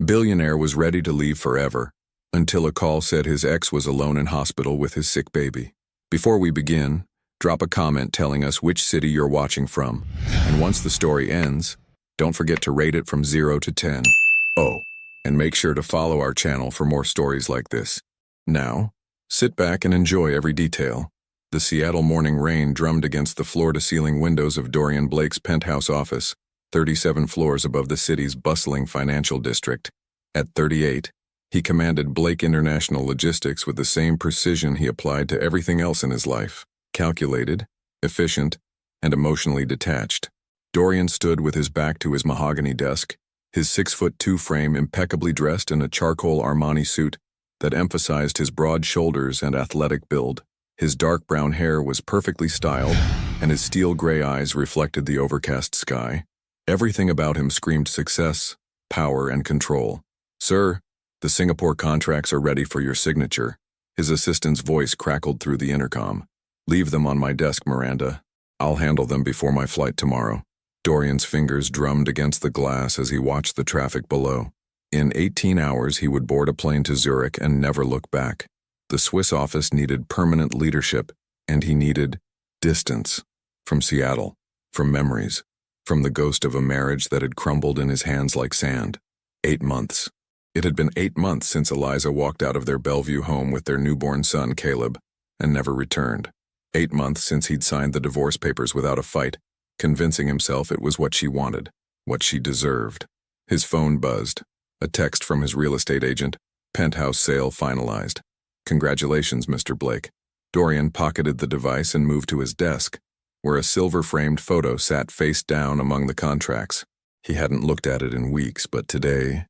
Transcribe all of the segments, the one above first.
Billionaire was ready to leave forever, until a call said his ex was alone in hospital with his sick baby. Before we begin, drop a comment telling us which city you're watching from, and once the story ends, don't forget to rate it from 0 to 10. Oh, and make sure to follow our channel for more stories like this. Now, sit back and enjoy every detail. The Seattle morning rain drummed against the floor-to-ceiling windows of Dorian Blake's penthouse office, 37 floors above the city's bustling financial district. At 38, he commanded Blake International Logistics with the same precision he applied to everything else in his life: calculated, efficient, and emotionally detached. Dorian stood with his back to his mahogany desk, his 6'2" frame impeccably dressed in a charcoal Armani suit that emphasized his broad shoulders and athletic build. His dark brown hair was perfectly styled, and his steel gray eyes reflected the overcast sky. Everything about him screamed success, power, and control. "Sir, the Singapore contracts are ready for your signature." His assistant's voice crackled through the intercom. "Leave them on my desk, Miranda. I'll handle them before my flight tomorrow." Dorian's fingers drummed against the glass as he watched the traffic below. In 18 hours, he would board a plane to Zurich and never look back. The Swiss office needed permanent leadership, and he needed distance. From Seattle, from memories, from the ghost of a marriage that had crumbled in his hands like sand. 8 months. It had been 8 months since Eliza walked out of their Bellevue home with their newborn son, Caleb, and never returned. 8 months since he'd signed the divorce papers without a fight, convincing himself it was what she wanted, what she deserved. His phone buzzed. A text from his real estate agent: "Penthouse sale finalized." "Congratulations, Mr. Blake." Dorian pocketed the device and moved to his desk, where a silver-framed photo sat face down among the contracts. He hadn't looked at it in weeks, but today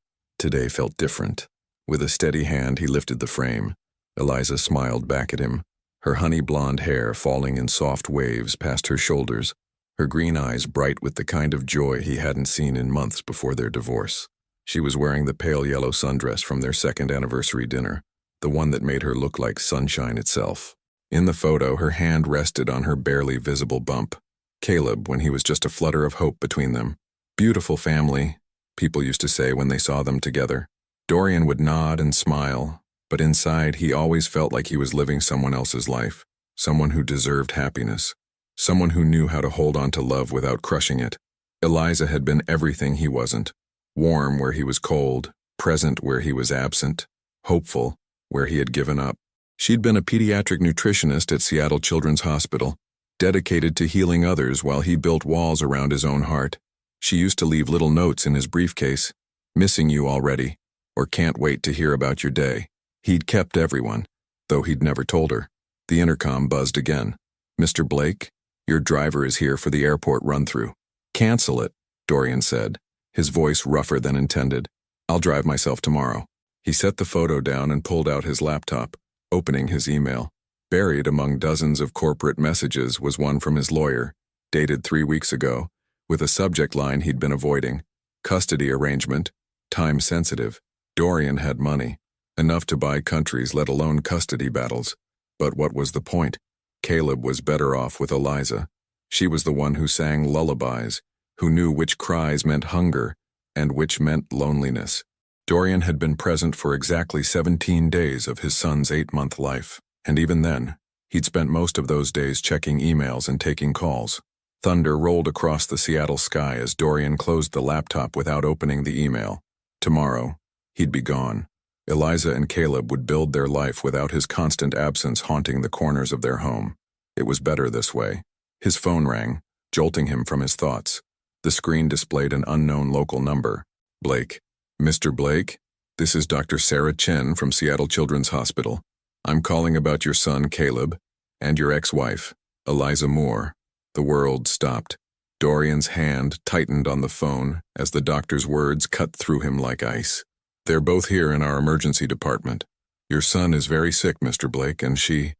felt different. With a steady hand, he lifted the frame. Eliza smiled back at him, her honey-blonde hair falling in soft waves past her shoulders, her green eyes bright with the kind of joy he hadn't seen in months before their divorce. She was wearing the pale yellow sundress from their second anniversary dinner, the one that made her look like sunshine itself. In the photo, her hand rested on her barely visible bump. Caleb, when he was just a flutter of hope between them. "Beautiful family," people used to say when they saw them together. Dorian would nod and smile, but inside he always felt like he was living someone else's life, someone who deserved happiness, someone who knew how to hold on to love without crushing it. Eliza had been everything he wasn't: warm where he was cold, present where he was absent, hopeful where he had given up. She'd been a pediatric nutritionist at Seattle Children's Hospital, dedicated to healing others while he built walls around his own heart. She used to leave little notes in his briefcase: "Missing you already," or "Can't wait to hear about your day." He'd kept everyone, though he'd never told her. The intercom buzzed again. "Mr. Blake, your driver is here for the airport run-through." "Cancel it," Dorian said, his voice rougher than intended. "I'll drive myself tomorrow." He set the photo down and pulled out his laptop, opening his email. Buried among dozens of corporate messages was one from his lawyer, dated 3 weeks ago, with a subject line he'd been avoiding: custody arrangement, time sensitive. Dorian had money, enough to buy countries, let alone custody battles. But what was the point? Caleb was better off with Eliza. She was the one who sang lullabies, who knew which cries meant hunger and which meant loneliness. Dorian had been present for exactly 17 days of his son's 8-month life, and even then, he'd spent most of those days checking emails and taking calls. Thunder rolled across the Seattle sky as Dorian closed the laptop without opening the email. Tomorrow, he'd be gone. Eliza and Caleb would build their life without his constant absence haunting the corners of their home. It was better this way. His phone rang, jolting him from his thoughts. The screen displayed an unknown local number. "Blake." "Mr. Blake, this is Dr. Sarah Chen from Seattle Children's Hospital. I'm calling about your son, Caleb, and your ex-wife, Eliza Moore." The world stopped. Dorian's hand tightened on the phone as the doctor's words cut through him like ice. "They're both here in our emergency department. Your son is very sick, Mr. Blake, and she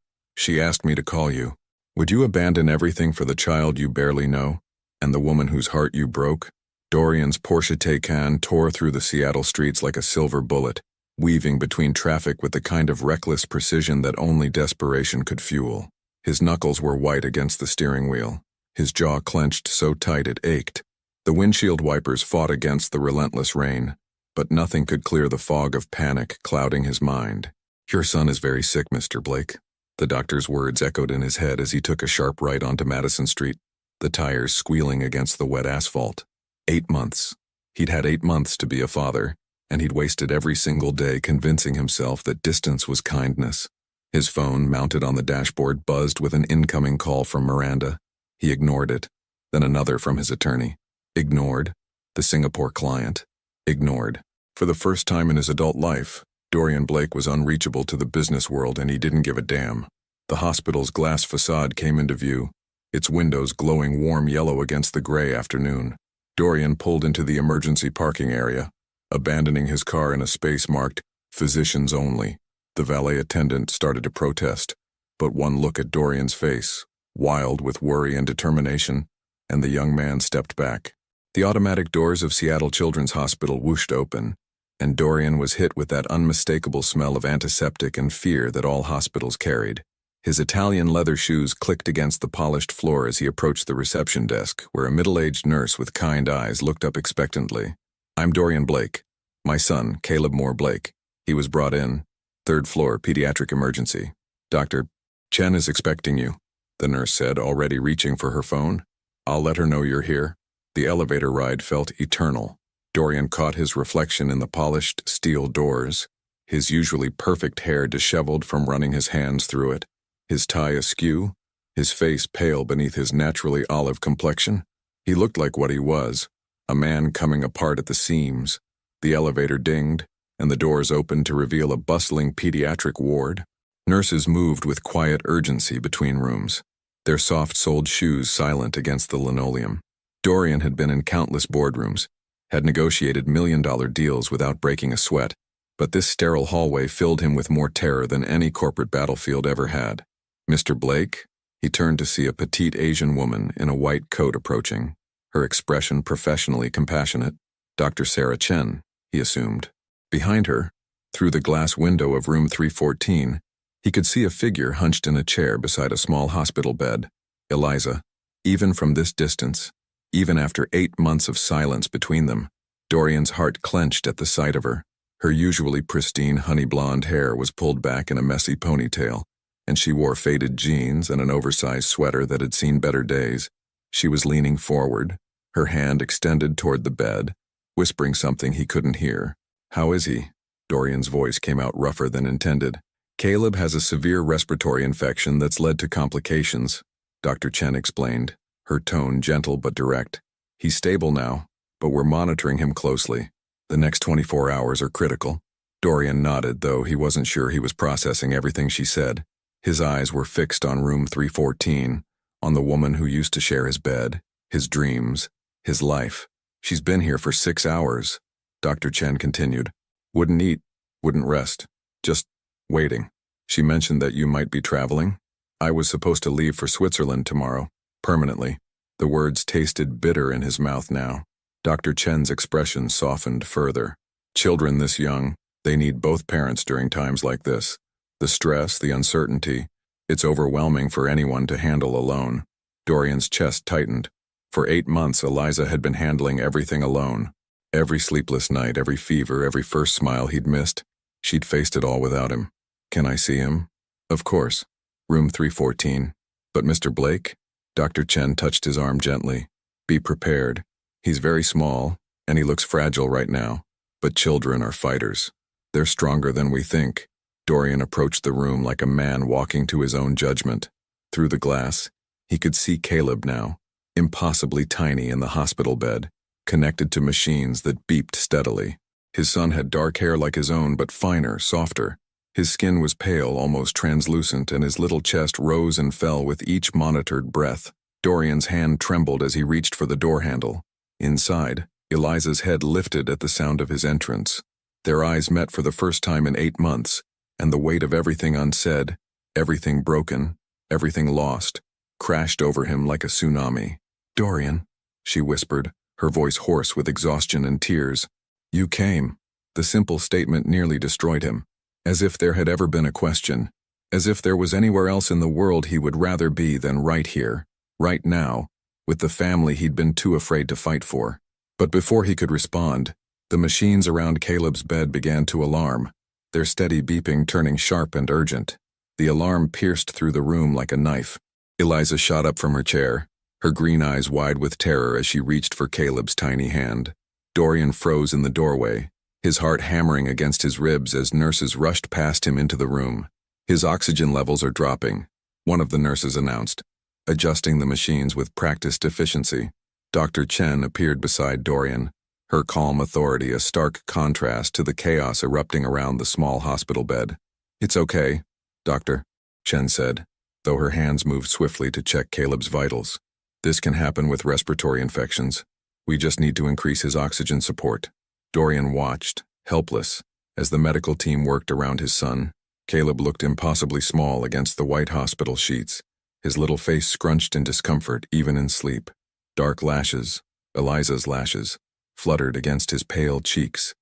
asked me to call you. Would you abandon everything for the child you barely know, and the woman whose heart you broke?" Dorian's Porsche Taycan tore through the Seattle streets like a silver bullet, weaving between traffic with the kind of reckless precision that only desperation could fuel. His knuckles were white against the steering wheel, his jaw clenched so tight it ached. The windshield wipers fought against the relentless rain, but nothing could clear the fog of panic clouding his mind. "Your son is very sick, Mr. Blake." The doctor's words echoed in his head as he took a sharp right onto Madison Street, the tires squealing against the wet asphalt. 8 months. He'd had 8 months to be a father, and he'd wasted every single day convincing himself that distance was kindness. His phone, mounted on the dashboard, buzzed with an incoming call from Miranda. He ignored it, then another from his attorney. Ignored. The Singapore client. Ignored. For the first time in his adult life, Dorian Blake was unreachable to the business world, and he didn't give a damn. The hospital's glass facade came into view, its windows glowing warm yellow against the gray afternoon. Dorian pulled into the emergency parking area, abandoning his car in a space marked "Physicians Only." The valet attendant started to protest, but one look at Dorian's face, wild with worry and determination, and the young man stepped back. The automatic doors of Seattle Children's Hospital whooshed open, and Dorian was hit with that unmistakable smell of antiseptic and fear that all hospitals carried. His Italian leather shoes clicked against the polished floor as he approached the reception desk, where a middle-aged nurse with kind eyes looked up expectantly. "I'm Dorian Blake. My son, Caleb Moore Blake. He was brought in. 3rd floor, pediatric emergency. Dr. Chen is expecting you," the nurse said, already reaching for her phone. "I'll let her know you're here." The elevator ride felt eternal. Dorian caught his reflection in the polished steel doors, his usually perfect hair disheveled from running his hands through it, his tie askew, his face pale beneath his naturally olive complexion. He looked like what he was, a man coming apart at the seams. The elevator dinged, and the doors opened to reveal a bustling pediatric ward. Nurses moved with quiet urgency between rooms, their soft-soled shoes silent against the linoleum. Dorian had been in countless boardrooms, had negotiated million-dollar deals without breaking a sweat, but this sterile hallway filled him with more terror than any corporate battlefield ever had. "Mr. Blake?" He turned to see a petite Asian woman in a white coat approaching, her expression professionally compassionate. Dr. Sarah Chen, he assumed. Behind her, through the glass window of room 314, he could see a figure hunched in a chair beside a small hospital bed. Eliza. Even from this distance, even after 8 months of silence between them, Dorian's heart clenched at the sight of her. Her usually pristine honey-blonde hair was pulled back in a messy ponytail, and she wore faded jeans and an oversized sweater that had seen better days. She was leaning forward, her hand extended toward the bed, whispering something he couldn't hear. "How is he?" Dorian's voice came out rougher than intended. "Caleb has a severe respiratory infection that's led to complications," Dr. Chen explained, her tone gentle but direct. "He's stable now, but we're monitoring him closely. The next 24 hours are critical." Dorian nodded, though he wasn't sure he was processing everything she said. His eyes were fixed on room 314, on the woman who used to share his bed, his dreams, his life. "She's been here for 6 hours, Dr. Chen continued. "Wouldn't eat, wouldn't rest, just waiting. She mentioned that you might be traveling. I was supposed to leave for Switzerland tomorrow, permanently." The words tasted bitter in his mouth now. Dr. Chen's expression softened further. Children this young, they need both parents during times like this. The stress, the uncertainty, it's overwhelming for anyone to handle alone. Dorian's chest tightened. For 8 months, Eliza had been handling everything alone. Every sleepless night, every fever, every first smile he'd missed, she'd faced it all without him. "Can I see him?" "Of course." Room 314. "But Mr. Blake?" Dr. Chen touched his arm gently. "Be prepared. He's very small, and he looks fragile right now. But children are fighters. They're stronger than we think." Dorian approached the room like a man walking to his own judgment. Through the glass, he could see Caleb now, impossibly tiny in the hospital bed, connected to machines that beeped steadily. His son had dark hair like his own, but finer, softer. His skin was pale, almost translucent, and his little chest rose and fell with each monitored breath. Dorian's hand trembled as he reached for the door handle. Inside, Eliza's head lifted at the sound of his entrance. Their eyes met for the first time in 8 months, and the weight of everything unsaid, everything broken, everything lost, crashed over him like a tsunami. "Dorian," she whispered, her voice hoarse with exhaustion and tears. "You came." The simple statement nearly destroyed him. As if there had ever been a question. As if there was anywhere else in the world he would rather be than right here, right now, with the family he'd been too afraid to fight for. But before he could respond, The machines around Caleb's bed began to alarm, their steady beeping turning sharp and urgent. The alarm pierced through the room like a knife. Eliza shot up from her chair, her green eyes wide with terror as she reached for Caleb's tiny hand. Dorian froze in the doorway, his heart hammering against his ribs as nurses rushed past him into the room. His oxygen levels are dropping, one of the nurses announced, adjusting the machines with practiced efficiency. Dr. Chen appeared beside Dorian, her calm authority a stark contrast to the chaos erupting around the small hospital bed. "It's okay, Doctor," Chen said, though her hands moved swiftly to check Caleb's vitals. "This can happen with respiratory infections. We just need to increase his oxygen support." Dorian watched, helpless, as the medical team worked around his son. Caleb looked impossibly small against the white hospital sheets, his little face scrunched in discomfort even in sleep. Dark lashes, Eliza's lashes, fluttered against his pale cheeks.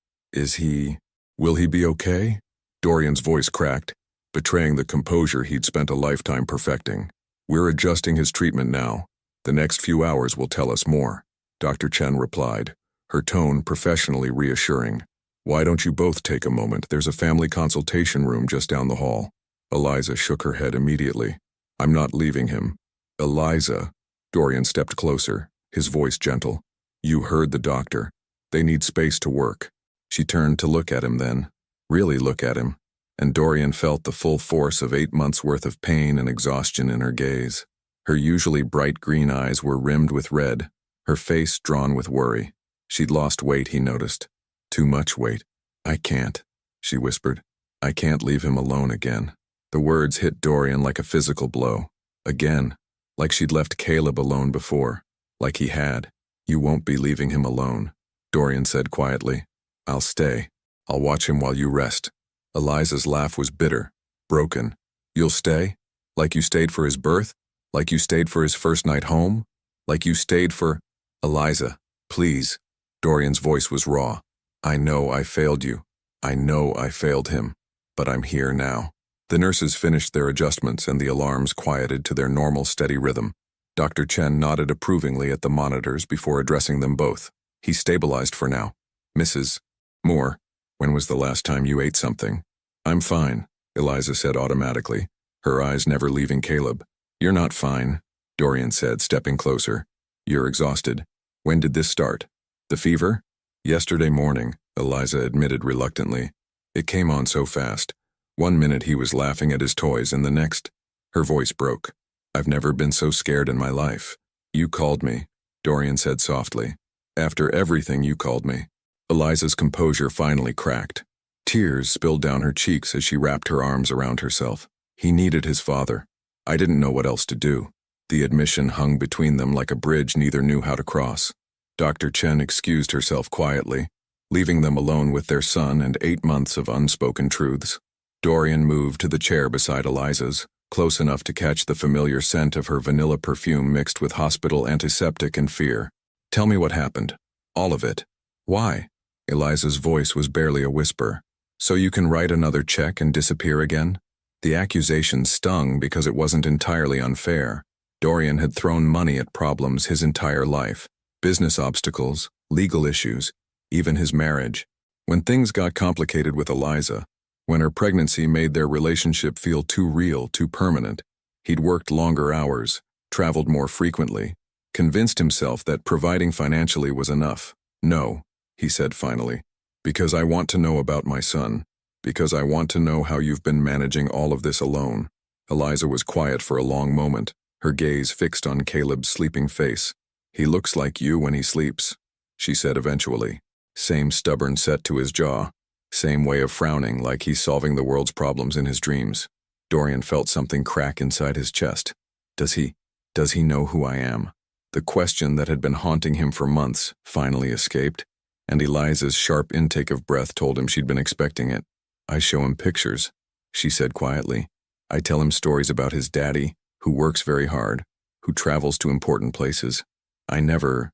Will he be okay? Dorian's voice cracked, betraying the composure he'd spent a lifetime perfecting. "We're adjusting his treatment now. The next few hours will tell us more," Dr. Chen replied, her tone professionally reassuring. "Why don't you both take a moment? There's a family consultation room just down the hall." Eliza shook her head immediately. "I'm not leaving him." "Eliza." Dorian stepped closer, his voice gentle. "You heard the doctor. They need space to work." She turned to look at him then, really look at him, and Dorian felt the full force of 8 months' worth of pain and exhaustion in her gaze. Her usually bright green eyes were rimmed with red, her face drawn with worry. She'd lost weight, he noticed. Too much weight. "I can't," she whispered. "I can't leave him alone again." The words hit Dorian like a physical blow. Again, like she'd left Caleb alone before, like he had. "You won't be leaving him alone," Dorian said quietly. "I'll stay. I'll watch him while you rest." Eliza's laugh was bitter, broken. "You'll stay? Like you stayed for his birth? Like you stayed for his first night home? Like you stayed for—" "Eliza, please." Dorian's voice was raw. "I know I failed you. I know I failed him. But I'm here now." The nurses finished their adjustments and the alarms quieted to their normal steady rhythm. Dr. Chen nodded approvingly at the monitors before addressing them both. "He stabilized for now. Mrs. Moore, when was the last time you ate something?" "I'm fine," Eliza said automatically, her eyes never leaving Caleb. "You're not fine," Dorian said, stepping closer. "You're exhausted. When did this start?" "The fever?" "Yesterday morning," Eliza admitted reluctantly. "It came on so fast. One minute he was laughing at his toys and the next—" Her voice broke. "I've never been so scared in my life." "You called me," Dorian said softly. "After everything you called me." Eliza's composure finally cracked. Tears spilled down her cheeks as she wrapped her arms around herself. "He needed his father. I didn't know what else to do." The admission hung between them like a bridge neither knew how to cross. Dr. Chen excused herself quietly, leaving them alone with their son and 8 months of unspoken truths. Dorian moved to the chair beside Eliza's, close enough to catch the familiar scent of her vanilla perfume mixed with hospital antiseptic and fear. "Tell me what happened. All of it." "Why?" Eliza's voice was barely a whisper. "So you can write another check and disappear again?" The accusation stung because it wasn't entirely unfair. Dorian had thrown money at problems his entire life. Business obstacles, legal issues, even his marriage. When things got complicated with Eliza, when her pregnancy made their relationship feel too real, too permanent, he'd worked longer hours, traveled more frequently, convinced himself that providing financially was enough. "No," he said finally, "because I want to know about my son, because I want to know how you've been managing all of this alone." Eliza was quiet for a long moment, her gaze fixed on Caleb's sleeping face. "He looks like you when he sleeps," she said eventually. Same stubborn set to his jaw, same way of frowning like he's solving the world's problems in his dreams. Dorian felt something crack inside his chest. Does he know who I am? The question that had been haunting him for months finally escaped, and Eliza's sharp intake of breath told him she'd been expecting it. "I show him pictures," she said quietly. "I tell him stories about his daddy, who works very hard, who travels to important places. I never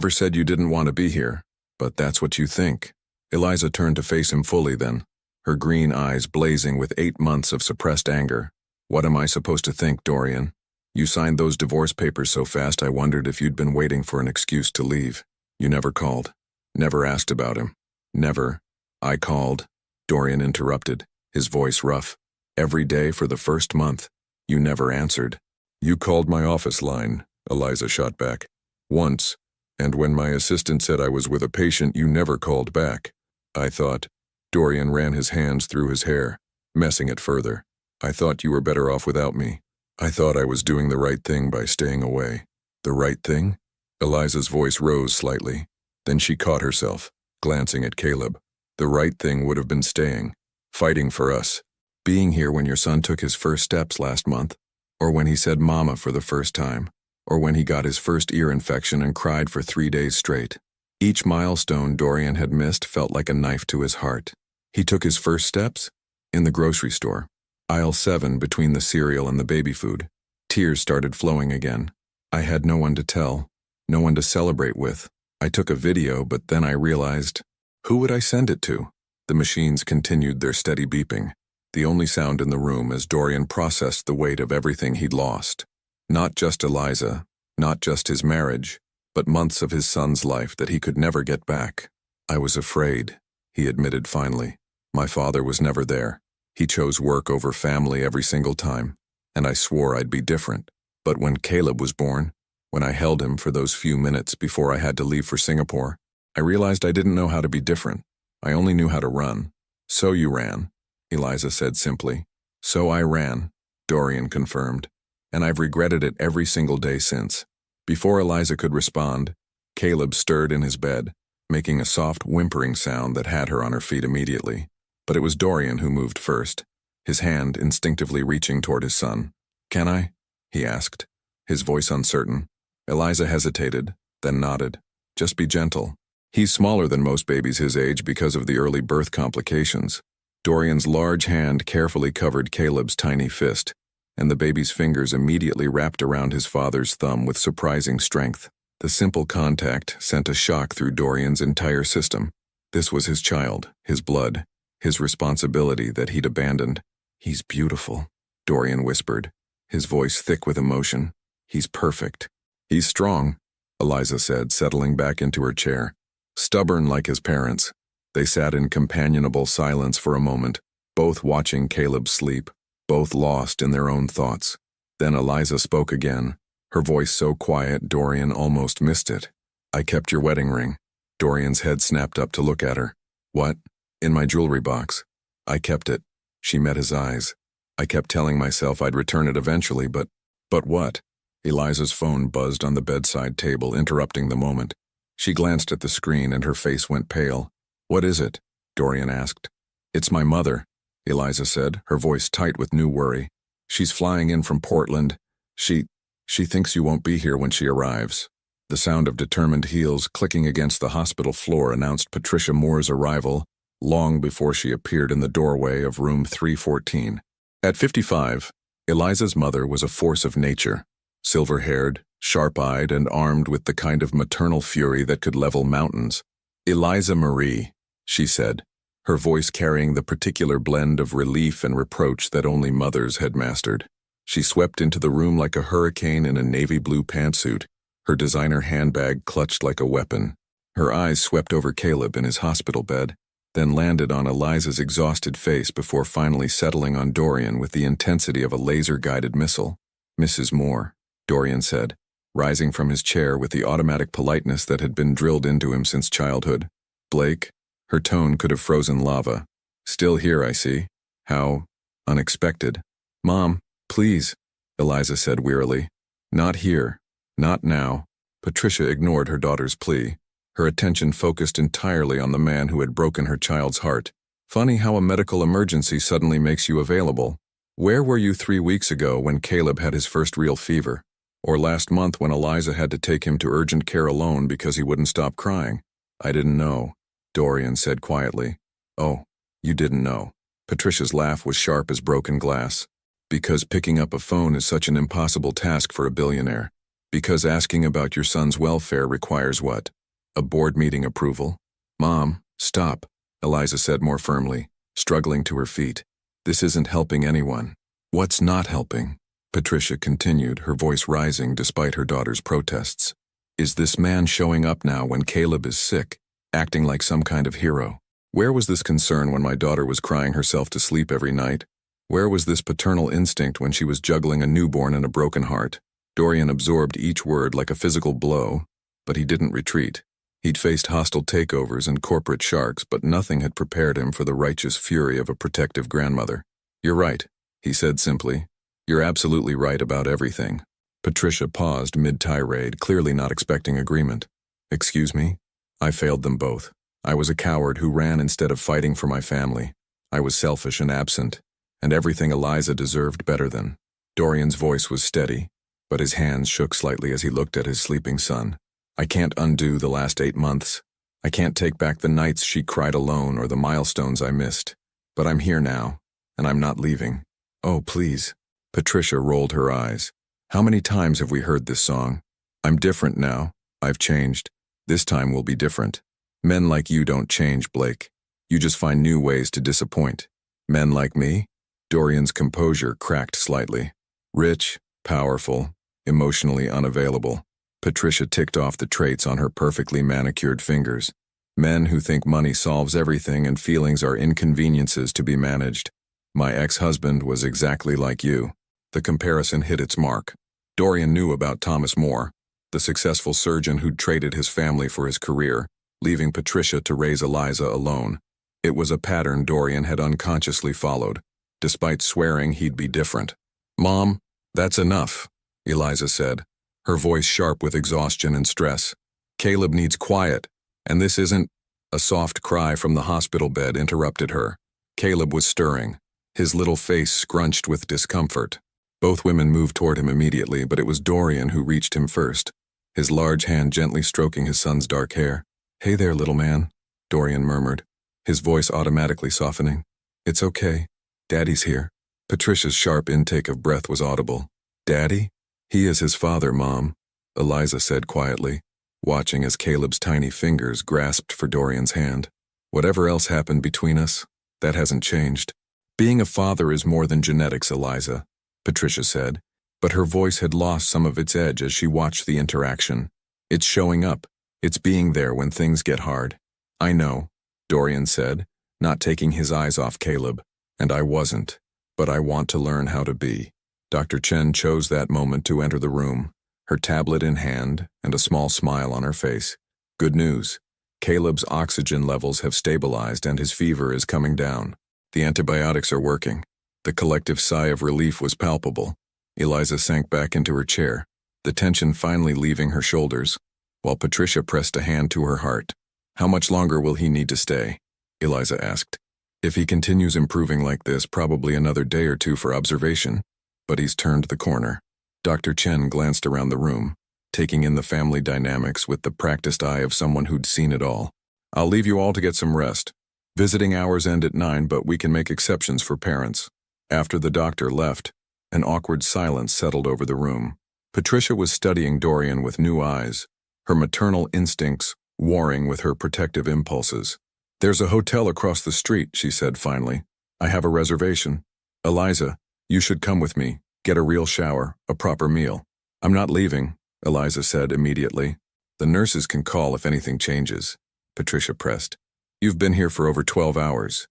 said you didn't want to be here, but that's what you think." Eliza turned to face him fully then, her green eyes blazing with 8 months of suppressed anger. "What am I supposed to think, Dorian? You signed those divorce papers so fast I wondered if you'd been waiting for an excuse to leave. You never called, never asked about him." Never. I called. Dorian interrupted, his voice rough. Every day for the first month. You never answered. You called my office line, Eliza shot back. Once. And when my assistant said I was with a patient, you never called back. I thought. Dorian ran his hands through his hair, messing it further. I thought you were better off without me. I thought I was doing the right thing by staying away. The right thing? Eliza's voice rose slightly. Then she caught herself, glancing at Caleb. The right thing would have been staying, fighting for us. Being here when your son took his first steps last month, or when he said mama for the first time, or when he got his first ear infection and cried for 3 days straight. Each milestone Dorian had missed felt like a knife to his heart. He took his first steps? In the grocery store. Aisle 7 between the cereal and the baby food. Tears started flowing again. I had no one to tell, no one to celebrate with. I took a video, but then I realized, who would I send it to? The machines continued their steady beeping, the only sound in the room as Dorian processed the weight of everything he'd lost. Not just Eliza, not just his marriage, but months of his son's life that he could never get back. I was afraid, he admitted finally. My father was never there. He chose work over family every single time, and I swore I'd be different. But when Caleb was born, when I held him for those few minutes before I had to leave for Singapore, I realized I didn't know how to be different. I only knew how to run. So you ran, Eliza said simply. So I ran, Dorian confirmed, and I've regretted it every single day since. Before Eliza could respond, Caleb stirred in his bed, making a soft whimpering sound that had her on her feet immediately. But it was Dorian who moved first, his hand instinctively reaching toward his son. Can I? He asked, his voice uncertain. Eliza hesitated, then nodded. Just be gentle. He's smaller than most babies his age because of the early birth complications. Dorian's large hand carefully covered Caleb's tiny fist, and the baby's fingers immediately wrapped around his father's thumb with surprising strength. The simple contact sent a shock through Dorian's entire system. This was his child, his blood, his responsibility that he'd abandoned. He's beautiful, Dorian whispered, his voice thick with emotion. He's perfect. He's strong, Eliza said, settling back into her chair. Stubborn like his parents. They sat in companionable silence for a moment, both watching Caleb sleep, both lost in their own thoughts. Then Eliza spoke again, her voice so quiet Dorian almost missed it. I kept your wedding ring. Dorian's head snapped up to look at her. What? In my jewelry box. I kept it. She met his eyes. I kept telling myself I'd return it eventually, but what? Eliza's phone buzzed on the bedside table, interrupting the moment. She glanced at the screen and her face went pale. What is it? Dorian asked. It's my mother, Eliza said, her voice tight with new worry. She's flying in from Portland. She thinks you won't be here when she arrives. The sound of determined heels clicking against the hospital floor announced Patricia Moore's arrival long before she appeared in the doorway of room 314. At 55, Eliza's mother was a force of nature, silver-haired, sharp-eyed, and armed with the kind of maternal fury that could level mountains. Eliza Marie, she said, her voice carrying the particular blend of relief and reproach that only mothers had mastered. She swept into the room like a hurricane in a navy blue pantsuit, her designer handbag clutched like a weapon. Her eyes swept over Caleb in his hospital bed, then landed on Eliza's exhausted face before finally settling on Dorian with the intensity of a laser-guided missile. Mrs. Moore, Dorian said, rising from his chair with the automatic politeness that had been drilled into him since childhood. Blake, her tone could have frozen lava. Still here, I see. How unexpected. Mom, please, Eliza said wearily. Not here. Not now. Patricia ignored her daughter's plea, her attention focused entirely on the man who had broken her child's heart. Funny how a medical emergency suddenly makes you available. Where were you 3 weeks ago when Caleb had his first real fever? Or last month when Eliza had to take him to urgent care alone because he wouldn't stop crying? I didn't know, Dorian said quietly. Oh, you didn't know. Patricia's laugh was sharp as broken glass. Because picking up a phone is such an impossible task for a billionaire. Because asking about your son's welfare requires what? A board meeting approval? Mom, stop, Eliza said more firmly, struggling to her feet. This isn't helping anyone. What's not helping? Patricia continued, her voice rising despite her daughter's protests. Is this man showing up now when Caleb is sick, acting like some kind of hero? Where was this concern when my daughter was crying herself to sleep every night? Where was this paternal instinct when she was juggling a newborn and a broken heart? Dorian absorbed each word like a physical blow, but he didn't retreat. He'd faced hostile takeovers and corporate sharks, but nothing had prepared him for the righteous fury of a protective grandmother. "You're right," he said simply. "You're absolutely right about everything." Patricia paused mid-tirade, clearly not expecting agreement. "Excuse me? I failed them both. I was a coward who ran instead of fighting for my family. I was selfish and absent, and everything Eliza deserved better than." Dorian's voice was steady, but his hands shook slightly as he looked at his sleeping son. "I can't undo the last 8 months. I can't take back the nights she cried alone or the milestones I missed. But I'm here now, and I'm not leaving." "Oh, please." Patricia rolled her eyes. "How many times have we heard this song? I'm different now. I've changed. This time will be different. Men like you don't change, Blake. You just find new ways to disappoint. Men like me?" Dorian's composure cracked slightly. "Rich, powerful, emotionally unavailable." Patricia ticked off the traits on her perfectly manicured fingers. "Men who think money solves everything and feelings are inconveniences to be managed. My ex-husband was exactly like you." The comparison hit its mark. Dorian knew about Thomas More, the successful surgeon who'd traded his family for his career, leaving Patricia to raise Eliza alone. It was a pattern Dorian had unconsciously followed, despite swearing he'd be different. "Mom, that's enough," Eliza said, her voice sharp with exhaustion and stress. "Caleb needs quiet, and this isn't—" A soft cry from the hospital bed interrupted her. Caleb was stirring, his little face scrunched with discomfort. Both women moved toward him immediately, but it was Dorian who reached him first, his large hand gently stroking his son's dark hair. "Hey there, little man," Dorian murmured, his voice automatically softening. "It's okay. Daddy's here." Patricia's sharp intake of breath was audible. "Daddy? He is his father, Mom," Eliza said quietly, watching as Caleb's tiny fingers grasped for Dorian's hand. "Whatever else happened between us, that hasn't changed. Being a father is more than genetics, Eliza," Patricia said, but her voice had lost some of its edge as she watched the interaction. "It's showing up. It's being there when things get hard." "I know," Dorian said, not taking his eyes off Caleb. "And I wasn't. But I want to learn how to be." Dr. Chen chose that moment to enter the room, her tablet in hand and a small smile on her face. "Good news. Caleb's oxygen levels have stabilized and his fever is coming down. The antibiotics are working." The collective sigh of relief was palpable. Eliza sank back into her chair, the tension finally leaving her shoulders, while Patricia pressed a hand to her heart. "How much longer will he need to stay?" Eliza asked. "If he continues improving like this, probably another day or two for observation. But he's turned the corner." Dr. Chen glanced around the room, taking in the family dynamics with the practiced eye of someone who'd seen it all. "I'll leave you all to get some rest. Visiting hours end at 9, but we can make exceptions for parents." After the doctor left, an awkward silence settled over the room. Patricia was studying Dorian with new eyes, her maternal instincts warring with her protective impulses. "There's a hotel across the street," she said finally. "I have a reservation. Eliza, you should come with me, get a real shower, a proper meal." "I'm not leaving," Eliza said immediately. "The nurses can call if anything changes," Patricia pressed. "You've been here for over 12 hours.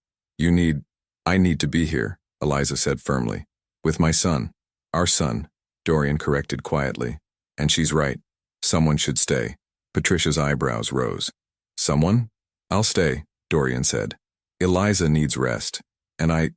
I need to be here," Eliza said firmly. "With my son." "Our son," Dorian corrected quietly. "And she's right. Someone should stay." Patricia's eyebrows rose. "Someone? I'll stay," Dorian said. "Eliza needs rest. And I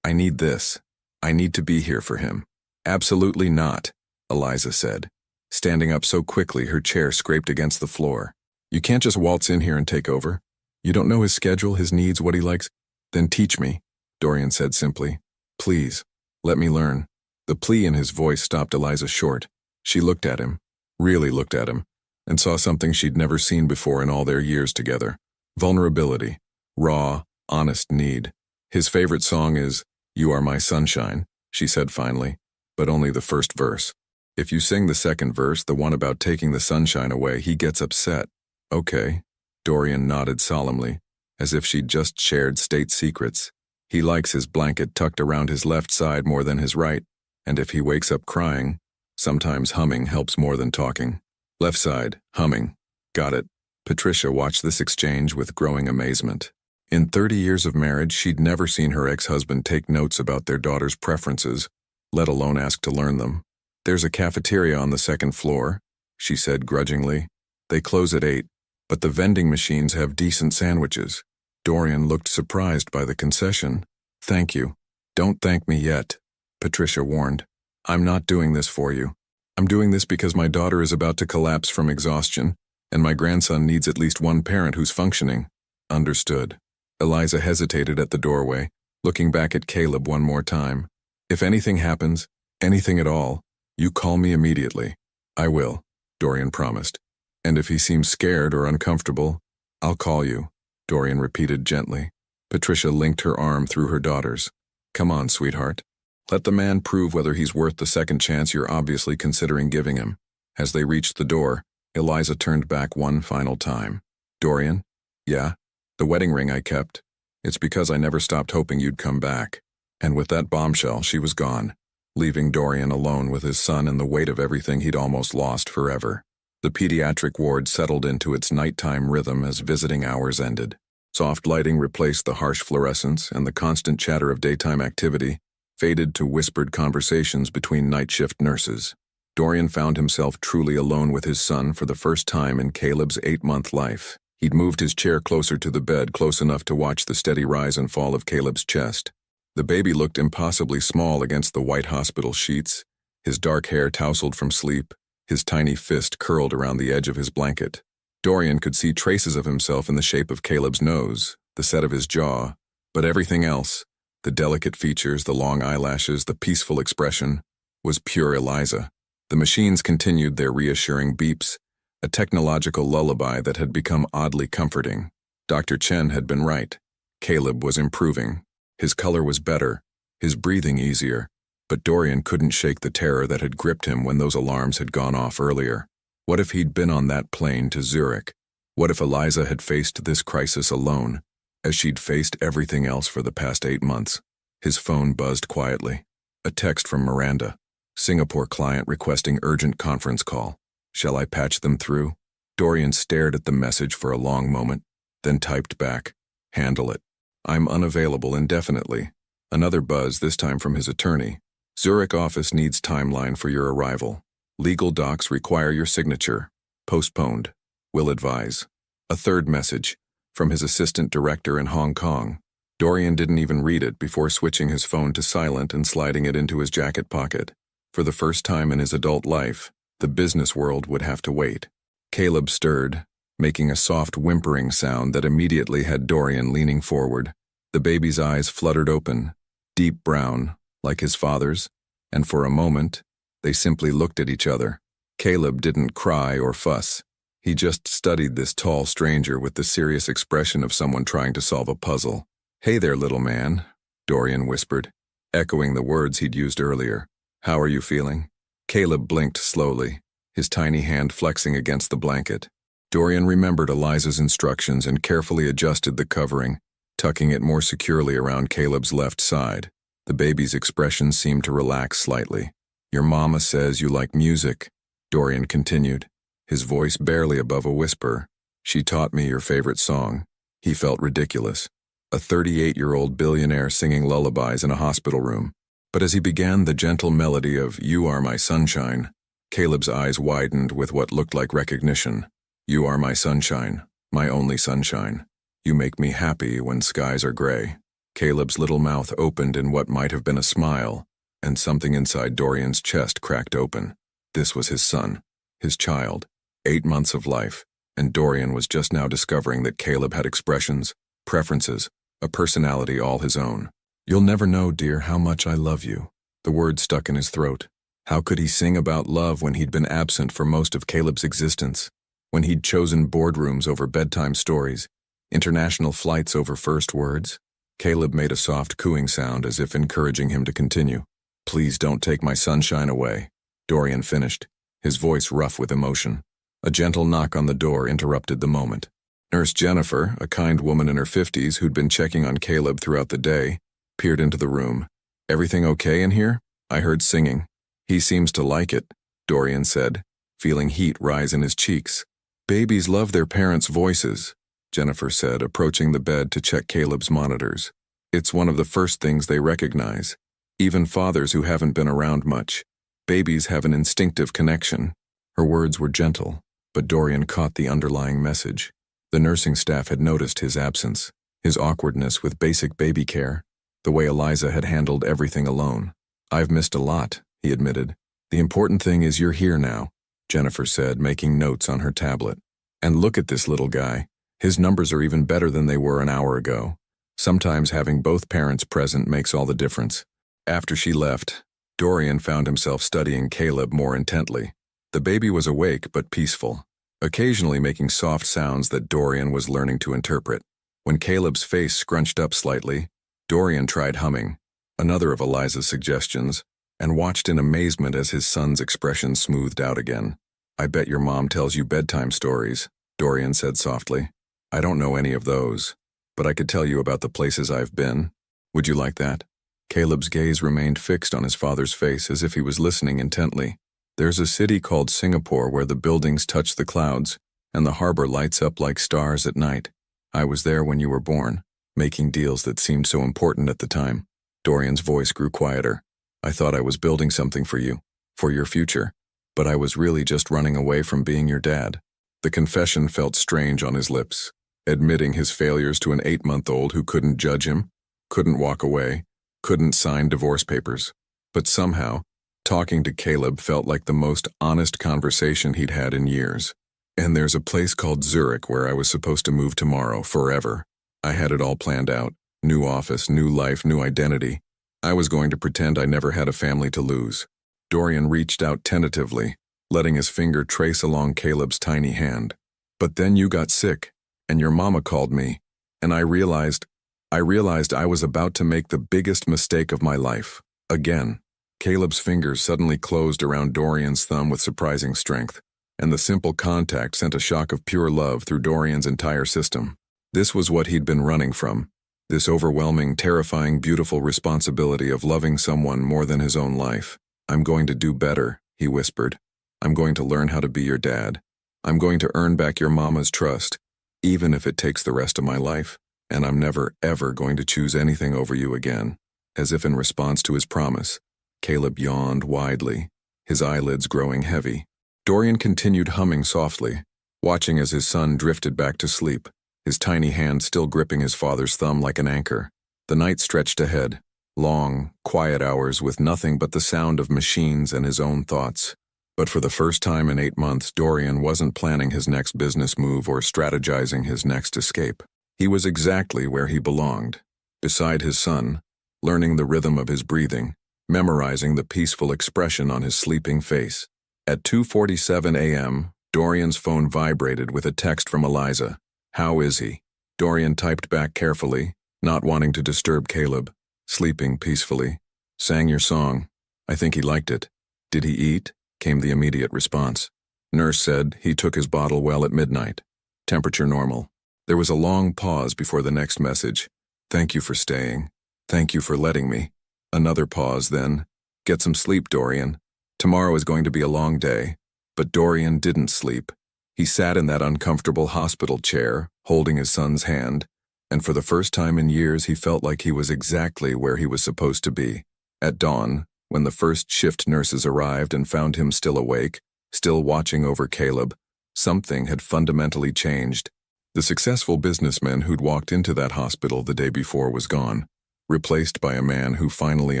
need this. I need to be here for him." "Absolutely not," Eliza said, standing up so quickly her chair scraped against the floor. "You can't just waltz in here and take over. You don't know his schedule, his needs, what he likes. Then teach me," Dorian said simply. "Please, let me learn." The plea in his voice stopped Eliza short. She looked at him, really looked at him, and saw something she'd never seen before in all their years together. Vulnerability, raw, honest need. "His favorite song is 'You Are My Sunshine,'" she said finally, "but only the first verse. If you sing the second verse, the one about taking the sunshine away, he gets upset." "Okay," Dorian nodded solemnly, as if she'd just shared state secrets. "He likes his blanket tucked around his left side more than his right, and if he wakes up crying, sometimes humming helps more than talking." "Left side, humming. Got it." Patricia watched this exchange with growing amazement. In 30 years of marriage, she'd never seen her ex-husband take notes about their daughter's preferences, let alone ask to learn them. "There's a cafeteria on the second floor," she said grudgingly. "They close at 8, but the vending machines have decent sandwiches." Dorian looked surprised by the concession. "Thank you. Don't thank me yet," Patricia warned. "I'm not doing this for you. I'm doing this because my daughter is about to collapse from exhaustion, and my grandson needs at least one parent who's functioning." "Understood." Eliza hesitated at the doorway, looking back at Caleb one more time. "If anything happens, anything at all, you call me immediately." "I will," Dorian promised. "And if he seems scared or uncomfortable, I'll call you," Dorian repeated gently. Patricia linked her arm through her daughter's. "Come on, sweetheart. Let the man prove whether he's worth the second chance you're obviously considering giving him." As they reached the door, Eliza turned back one final time. "Dorian?" "Yeah? The wedding ring I kept. It's because I never stopped hoping you'd come back." And with that bombshell, she was gone, leaving Dorian alone with his son and the weight of everything he'd almost lost forever. The pediatric ward settled into its nighttime rhythm as visiting hours ended. Soft lighting replaced the harsh fluorescence, and the constant chatter of daytime activity faded to whispered conversations between night shift nurses. Dorian found himself truly alone with his son for the first time in Caleb's 8-month life. He'd moved his chair closer to the bed, close enough to watch the steady rise and fall of Caleb's chest. The baby looked impossibly small against the white hospital sheets, his dark hair tousled from sleep, his tiny fist curled around the edge of his blanket. Dorian could see traces of himself in the shape of Caleb's nose, the set of his jaw, but everything else, the delicate features, the long eyelashes, the peaceful expression, was pure Eliza. The machines continued their reassuring beeps, a technological lullaby that had become oddly comforting. Dr. Chen had been right. Caleb was improving. His color was better, his breathing easier, but Dorian couldn't shake the terror that had gripped him when those alarms had gone off earlier. What if he'd been on that plane to Zurich? What if Eliza had faced this crisis alone, as she'd faced everything else for the past 8 months? His phone buzzed quietly. A text from Miranda. Singapore client requesting urgent conference call. Shall I patch them through? Dorian stared at the message for a long moment, then typed back, "Handle it. I'm unavailable indefinitely." Another buzz, this time from his attorney. "Zurich office needs timeline for your arrival. Legal docs require your signature. Postponed. Will advise." A third message, from his assistant director in Hong Kong. Dorian didn't even read it before switching his phone to silent and sliding it into his jacket pocket. For the first time in his adult life, the business world would have to wait. Caleb stirred, making a soft whimpering sound that immediately had Dorian leaning forward. The baby's eyes fluttered open, deep brown, like his father's, and for a moment, they simply looked at each other. Caleb didn't cry or fuss. He just studied this tall stranger with the serious expression of someone trying to solve a puzzle. "Hey there, little man," Dorian whispered, echoing the words he'd used earlier. "How are you feeling?" Caleb blinked slowly, his tiny hand flexing against the blanket. Dorian remembered Eliza's instructions and carefully adjusted the covering, tucking it more securely around Caleb's left side. The baby's expression seemed to relax slightly. "Your mama says you like music," Dorian continued, his voice barely above a whisper. "She taught me your favorite song." He felt ridiculous. A 38-year-old billionaire singing lullabies in a hospital room. But as he began the gentle melody of "You Are My Sunshine," Caleb's eyes widened with what looked like recognition. "You are my sunshine, my only sunshine. You make me happy when skies are gray." Caleb's little mouth opened in what might have been a smile, and something inside Dorian's chest cracked open. This was his son, his child, 8 months of life, and Dorian was just now discovering that Caleb had expressions, preferences, a personality all his own. "You'll never know, dear, how much I love you." The word stuck in his throat. How could he sing about love when he'd been absent for most of Caleb's existence? When he'd chosen boardrooms over bedtime stories, international flights over first words? Caleb made a soft cooing sound as if encouraging him to continue. "Please don't take my sunshine away," Dorian finished, his voice rough with emotion. A gentle knock on the door interrupted the moment. Nurse Jennifer, a kind woman in her 50s who'd been checking on Caleb throughout the day, peered into the room. "Everything okay in here? I heard singing." "He seems to like it," Dorian said, feeling heat rise in his cheeks. "Babies love their parents' voices." Jennifer said, approaching the bed to check Caleb's monitors. It's one of the first things they recognize. Even fathers who haven't been around much. Babies have an instinctive connection. Her words were gentle, but Dorian caught the underlying message. The nursing staff had noticed his absence, his awkwardness with basic baby care, the way Eliza had handled everything alone. I've missed a lot, he admitted. The important thing is you're here now, Jennifer said, making notes on her tablet. And look at this little guy. His numbers are even better than they were an hour ago. Sometimes having both parents present makes all the difference. After she left, Dorian found himself studying Caleb more intently. The baby was awake but peaceful, occasionally making soft sounds that Dorian was learning to interpret. When Caleb's face scrunched up slightly, Dorian tried humming, another of Eliza's suggestions, and watched in amazement as his son's expression smoothed out again. I bet your mom tells you bedtime stories, Dorian said softly. I don't know any of those, but I could tell you about the places I've been. Would you like that? Caleb's gaze remained fixed on his father's face as if he was listening intently. There's a city called Singapore where the buildings touch the clouds, and the harbor lights up like stars at night. I was there when you were born, making deals that seemed so important at the time. Dorian's voice grew quieter. I thought I was building something for you, for your future, but I was really just running away from being your dad. The confession felt strange on his lips, admitting his failures to an 8-month-old who couldn't judge him, couldn't walk away, couldn't sign divorce papers. But somehow, talking to Caleb felt like the most honest conversation he'd had in years. And there's a place called Zurich where I was supposed to move tomorrow, forever. I had it all planned out. New office, new life, new identity. I was going to pretend I never had a family to lose. Dorian reached out tentatively, letting his finger trace along Caleb's tiny hand. But then you got sick, and your mama called me, and I realized I was about to make the biggest mistake of my life. Again. Caleb's fingers suddenly closed around Dorian's thumb with surprising strength, and the simple contact sent a shock of pure love through Dorian's entire system. This was what he'd been running from. This overwhelming, terrifying, beautiful responsibility of loving someone more than his own life. I'm going to do better, he whispered. I'm going to learn how to be your dad. I'm going to earn back your mama's trust, even if it takes the rest of my life. And I'm never, ever going to choose anything over you again. As if in response to his promise, Caleb yawned widely, his eyelids growing heavy. Dorian continued humming softly, watching as his son drifted back to sleep, his tiny hand still gripping his father's thumb like an anchor. The night stretched ahead, long, quiet hours with nothing but the sound of machines and his own thoughts. But for the first time in 8 months, Dorian wasn't planning his next business move or strategizing his next escape. He was exactly where he belonged, beside his son, learning the rhythm of his breathing, memorizing the peaceful expression on his sleeping face. At 2:47 a.m., Dorian's phone vibrated with a text from Eliza. How is he? Dorian typed back carefully, not wanting to disturb Caleb. Sleeping peacefully. Sang your song. I think he liked it. Did he eat? Came the immediate response. Nurse said he took his bottle well at midnight. Temperature normal. There was a long pause before the next message. Thank you for staying. Thank you for letting me. Another pause then. Get some sleep, Dorian. Tomorrow is going to be a long day. But Dorian didn't sleep. He sat in that uncomfortable hospital chair, holding his son's hand, and for the first time in years he felt like he was exactly where he was supposed to be. At dawn, when the first shift nurses arrived and found him still awake, still watching over Caleb, something had fundamentally changed. The successful businessman who'd walked into that hospital the day before was gone, replaced by a man who finally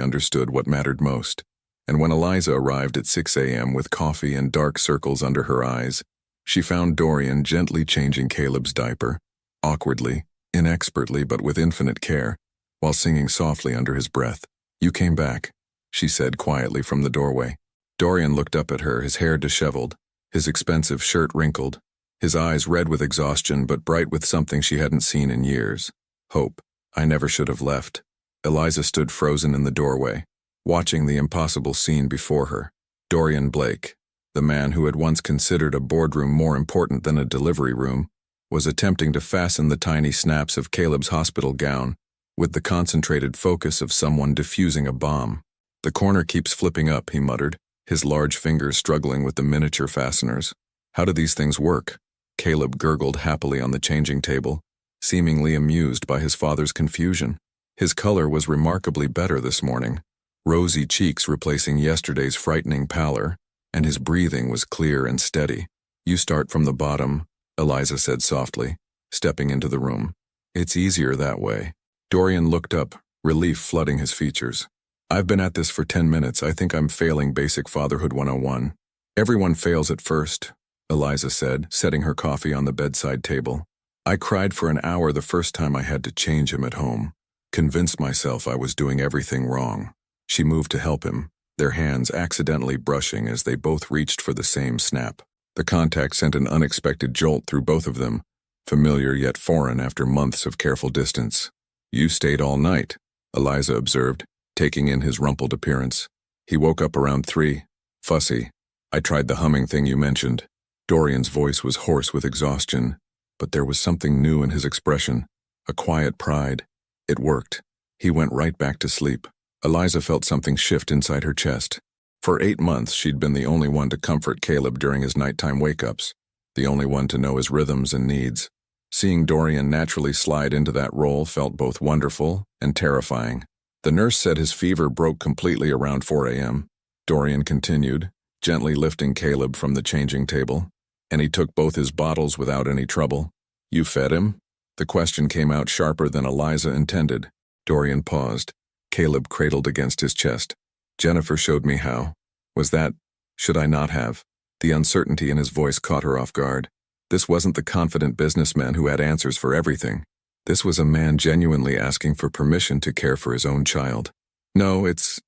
understood what mattered most. And when Eliza arrived at 6 a.m. with coffee and dark circles under her eyes, she found Dorian gently changing Caleb's diaper, awkwardly, inexpertly but with infinite care, while singing softly under his breath. You came back, she said quietly from the doorway. Dorian looked up at her, his hair disheveled, his expensive shirt wrinkled, his eyes red with exhaustion but bright with something she hadn't seen in years. Hope. I never should have left. Eliza stood frozen in the doorway, watching the impossible scene before her. Dorian Blake, the man who had once considered a boardroom more important than a delivery room, was attempting to fasten the tiny snaps of Caleb's hospital gown with the concentrated focus of someone defusing a bomb. The corner keeps flipping up, he muttered, his large fingers struggling with the miniature fasteners. How do these things work? Caleb gurgled happily on the changing table. seemingly amused by his father's confusion. His color was remarkably better this morning, rosy cheeks replacing yesterday's frightening pallor, and his breathing was clear and steady. "You start from the bottom," Eliza said softly, stepping into the room. "It's easier that way." Dorian looked up, relief flooding his features. "I've been at this for 10 minutes. I think I'm failing Basic Fatherhood 101. "Everyone fails at first," Eliza said, setting her coffee on the bedside table. "I cried for an hour the first time I had to change him at home. Convinced myself I was doing everything wrong." She moved to help him, their hands accidentally brushing as they both reached for the same snap. The contact sent an unexpected jolt through both of them, familiar yet foreign after months of careful distance. "You stayed all night," Eliza observed, taking in his rumpled appearance. "He woke up around 3, fussy. I tried the humming thing you mentioned." Dorian's voice was hoarse with exhaustion, but there was something new in his expression, a quiet pride. It worked. He went right back to sleep. Eliza felt something shift inside her chest. For 8 months, she'd been the only one to comfort Caleb during his nighttime wake-ups, the only one to know his rhythms and needs. Seeing Dorian naturally slide into that role felt both wonderful and terrifying. "The nurse said his fever broke completely around 4 a.m., Dorian continued, gently lifting Caleb from the changing table. "And he took both his bottles without any trouble." "You fed him?" The question came out sharper than Eliza intended. Dorian paused, Caleb cradled against his chest. "Jennifer showed me how." "Was that? Should I not have?" The uncertainty in his voice caught her off guard. This wasn't the confident businessman who had answers for everything. This was a man genuinely asking for permission to care for his own child. "No, it's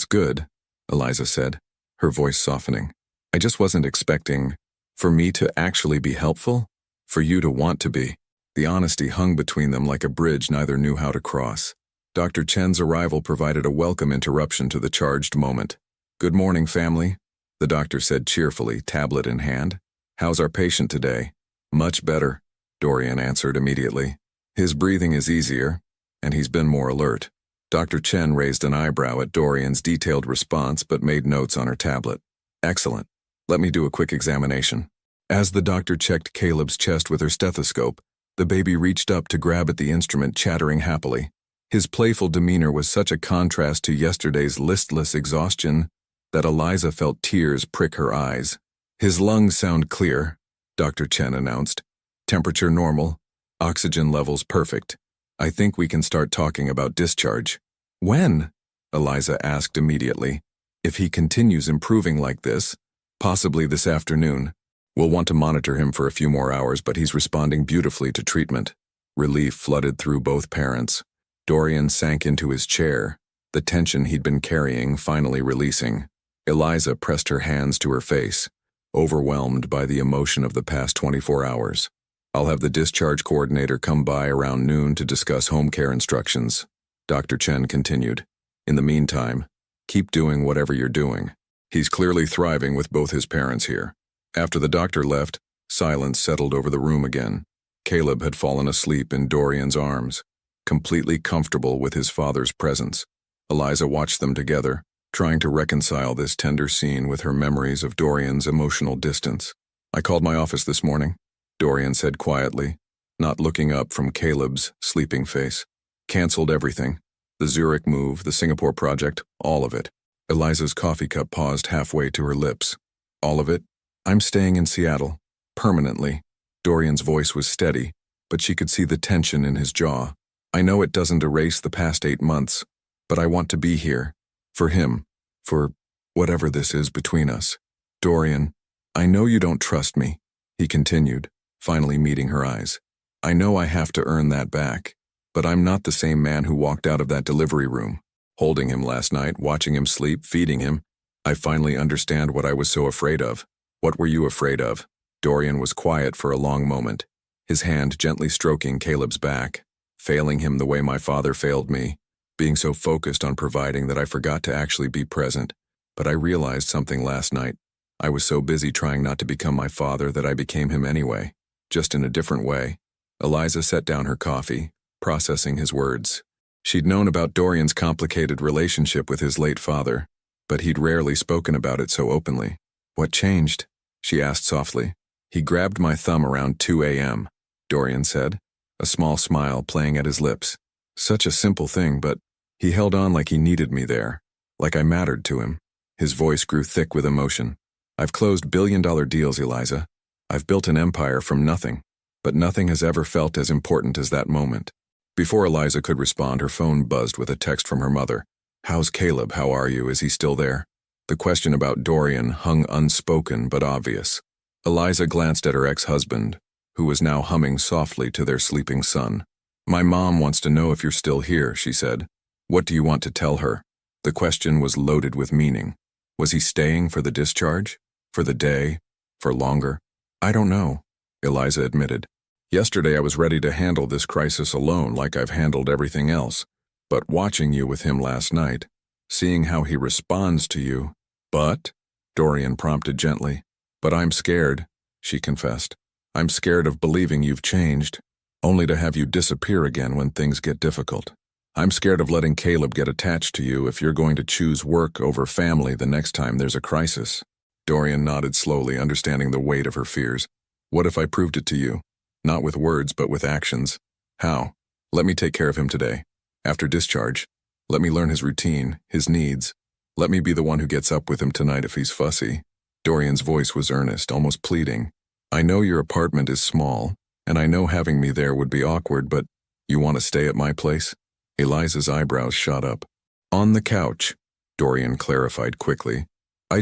good," Eliza said, her voice softening. "I just wasn't expecting for me to actually be helpful, for you to want to be." The honesty hung between them like a bridge neither knew how to cross. Dr. Chen's arrival provided a welcome interruption to the charged moment. "Good morning, family," the doctor said cheerfully, tablet in hand. "How's our patient today?" "Much better," Dorian answered immediately. "His breathing is easier, and he's been more alert." Dr. Chen raised an eyebrow at Dorian's detailed response but made notes on her tablet. "Excellent. Let me do a quick examination." As the doctor checked Caleb's chest with her stethoscope, the baby reached up to grab at the instrument, chattering happily. His playful demeanor was such a contrast to yesterday's listless exhaustion that Eliza felt tears prick her eyes. "His lungs sound clear," Dr. Chen announced. "Temperature normal. Oxygen levels perfect. I think we can start talking about discharge." "When?" Eliza asked immediately. "If he continues improving like this, possibly this afternoon. We'll want to monitor him for a few more hours, but he's responding beautifully to treatment." Relief flooded through both parents. Dorian sank into his chair, the tension he'd been carrying finally releasing. Eliza pressed her hands to her face, overwhelmed by the emotion of the past 24 hours. "I'll have the discharge coordinator come by around noon to discuss home care instructions," Dr. Chen continued. "In the meantime, keep doing whatever you're doing. He's clearly thriving with both his parents here." After the doctor left, silence settled over the room again. Caleb had fallen asleep in Dorian's arms, completely comfortable with his father's presence. Eliza watched them together, trying to reconcile this tender scene with her memories of Dorian's emotional distance. "I called my office this morning," Dorian said quietly, not looking up from Caleb's sleeping face. "Cancelled everything. The Zurich move, the Singapore project, all of it." Eliza's coffee cup paused halfway to her lips. "All of it? I'm staying in Seattle. Permanently." Dorian's voice was steady, but she could see the tension in his jaw. "I know it doesn't erase the past 8 months, but I want to be here. For him. For whatever this is between us." "Dorian, I know you don't trust me," he continued, finally meeting her eyes. "I know I have to earn that back, but I'm not the same man who walked out of that delivery room, holding him last night, watching him sleep, feeding him. I finally understand what I was so afraid of." "What were you afraid of?" Dorian was quiet for a long moment, his hand gently stroking Caleb's back. "Failing him the way my father failed me, being so focused on providing that I forgot to actually be present. But I realized something last night. I was so busy trying not to become my father that I became him anyway, just in a different way." Eliza set down her coffee, processing his words. She'd known about Dorian's complicated relationship with his late father, but he'd rarely spoken about it so openly. "What changed?" she asked softly. "He grabbed my thumb around 2 a.m., Dorian said. a small smile playing at his lips. Such a simple thing, but he held on like he needed me there, like I mattered to him. His voice grew thick with emotion. I've closed billion-dollar deals, Eliza. I've built an empire from nothing, but nothing has ever felt as important as that moment. Before Eliza could respond, her phone buzzed with a text from her mother. How's Caleb? How are you? Is he still there? The question about Dorian hung unspoken but obvious. Eliza glanced at her ex-husband, who was now humming softly to their sleeping son. My mom wants to know if you're still here, she said. What do you want to tell her? The question was loaded with meaning. Was he staying for the discharge? For the day? For longer? I don't know, Eliza admitted. Yesterday I was ready to handle this crisis alone like I've handled everything else. But watching you with him last night, seeing how he responds to you. But? Dorian prompted gently. But I'm scared, she confessed. I'm scared of believing you've changed, only to have you disappear again when things get difficult. I'm scared of letting Caleb get attached to you if you're going to choose work over family the next time there's a crisis. Dorian nodded slowly, understanding the weight of her fears. What if I proved it to you? Not with words, but with actions. How? Let me take care of him today. After discharge, let me learn his routine, his needs. Let me be the one who gets up with him tonight if he's fussy. Dorian's voice was earnest, almost pleading. I know your apartment is small, and I know having me there would be awkward, but you want to stay at my place? Eliza's eyebrows shot up. On the couch, Dorian clarified quickly. I